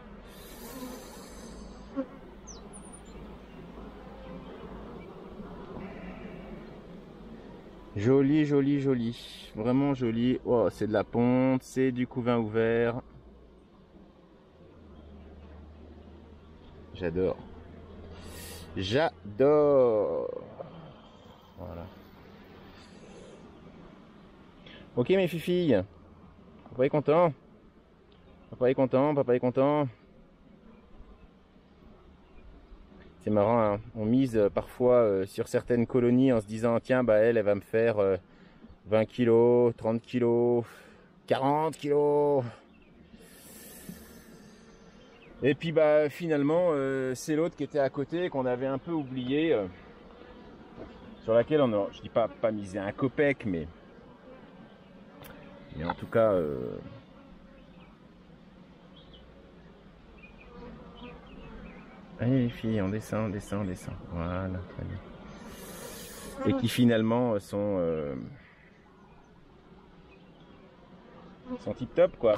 Joli, joli, joli. Vraiment joli. Oh, c'est de la ponte, c'est du couvain ouvert. J'adore. J'adore. Voilà. Ok mes filles. Papa est content. Papa est content, papa est content. C'est marrant, hein. On mise parfois sur certaines colonies en se disant tiens bah elle va me faire 20 kg, 30 kg, 40 kg. Et puis bah finalement c'est l'autre qui était à côté qu'on avait un peu oublié, sur laquelle on a, je dis pas misé un copec, mais en tout cas allez les filles, on descend, on descend, on descend. Voilà, très bien. Et qui finalement sont tip top quoi.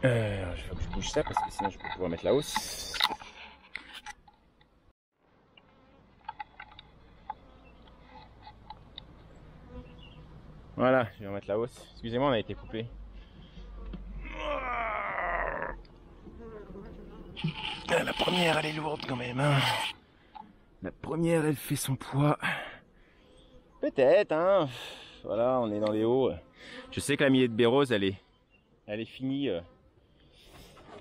Il faut que je bouge ça parce que sinon je peux pouvoir mettre la hausse. Voilà, je vais remettre la hausse. Excusez-moi, on a été coupé. La première, elle est lourde quand même. Hein. La première, elle fait son poids. Peut-être, hein. Voilà, on est dans les hauts. Je sais que la millette bérose, elle est finie.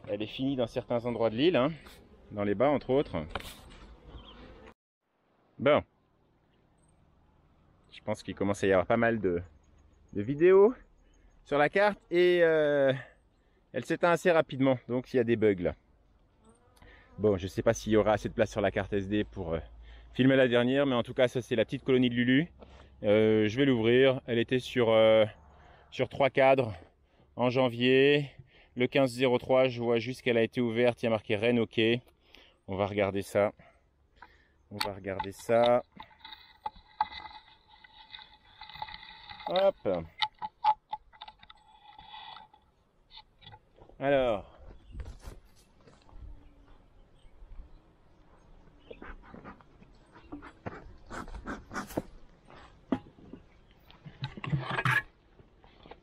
Elle est finie dans certains endroits de l'île, hein. Dans les bas, entre autres. Bon. Je pense qu'il commence à y avoir pas mal de vidéos sur la carte et elle s'éteint assez rapidement. Donc, il y a des bugs là. Bon, je sais pas s'il y aura assez de place sur la carte SD pour filmer la dernière, mais en tout cas, ça c'est la petite colonie de Lulu. Je vais l'ouvrir. Elle était sur 3 cadres en janvier. Le 15-03, je vois juste qu'elle a été ouverte. Il y a marqué Rennes OK. On va regarder ça. On va regarder ça. Hop. Alors.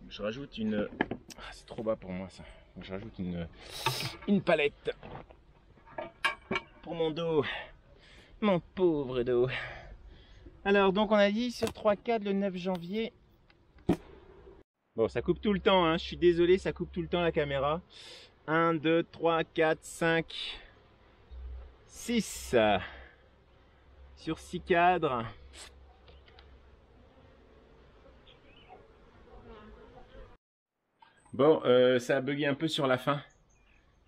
Je rajoute une... Ah, c'est trop bas pour moi ça. Je rajoute une palette pour mon dos. Mon pauvre dos. Alors donc on a dit sur 3-4 le 9 janvier. Bon, ça coupe tout le temps, hein. Je suis désolé, ça coupe tout le temps la caméra. 1, 2, 3, 4, 5, 6. Sur 6 cadres. Bon, ça a bugué un peu sur la fin.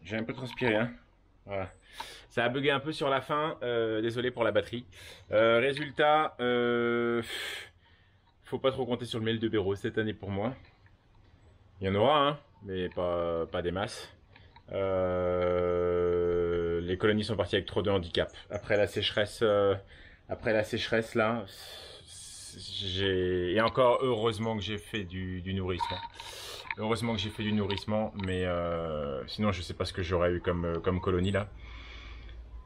J'ai un peu transpiré, hein. Voilà. Ça a bugué un peu sur la fin. Désolé pour la batterie. Résultat, faut pas trop compter sur le mail de Béro cette année pour moi. Il y en aura, hein, mais pas des masses. Les colonies sont parties avec trop de handicap. Après la sécheresse là, et encore heureusement que j'ai fait du nourrissement. Heureusement que j'ai fait du nourrissement, mais sinon je sais pas ce que j'aurais eu comme colonie là.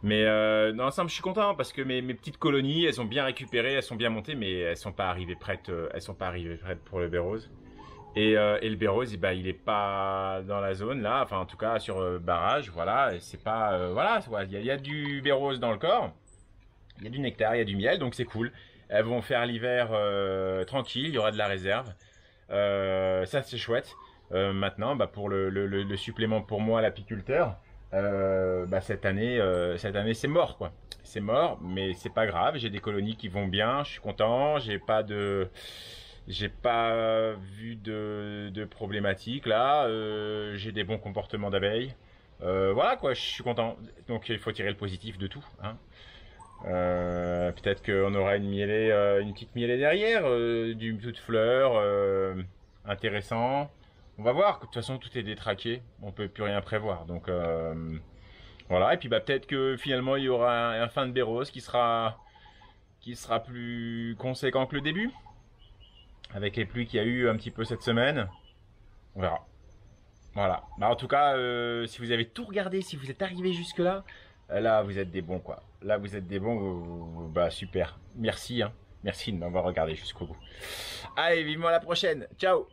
Mais dans l'ensemble je suis content parce que mes petites colonies, elles ont bien récupéré, elles sont bien montées, mais elles sont pas arrivées prêtes, pour le bérose. Et le bérose, bah, il est pas dans la zone là, enfin en tout cas sur barrage, voilà, c'est pas, voilà, il y a du bérose dans le corps, il y a du nectar, il y a du miel, donc c'est cool. Elles vont faire l'hiver tranquille, il y aura de la réserve, ça c'est chouette. Maintenant, bah, pour le supplément pour moi, l'apiculteur, bah, cette année c'est mort quoi. C'est mort, mais c'est pas grave, j'ai des colonies qui vont bien, je suis content, j'ai pas de J'ai pas vu de problématique là. J'ai des bons comportements d'abeilles. Voilà quoi, je suis content. Donc il faut tirer le positif de tout, hein. Peut-être qu'on aura une petite mielée derrière, du tout de fleurs, intéressant. On va voir. De toute façon, tout est détraqué. On peut plus rien prévoir. Donc voilà. Et puis bah peut-être que finalement il y aura un fin de Béros qui sera plus conséquent que le début, avec les pluies qu'il y a eu un petit peu cette semaine. On verra. Voilà. Bah, en tout cas, si vous avez tout regardé, si vous êtes arrivé jusque là, là vous êtes des bons quoi. Là vous êtes des bons. Bah super. Merci hein. Merci de m'avoir regardé jusqu'au bout. Allez, vivement la prochaine. Ciao.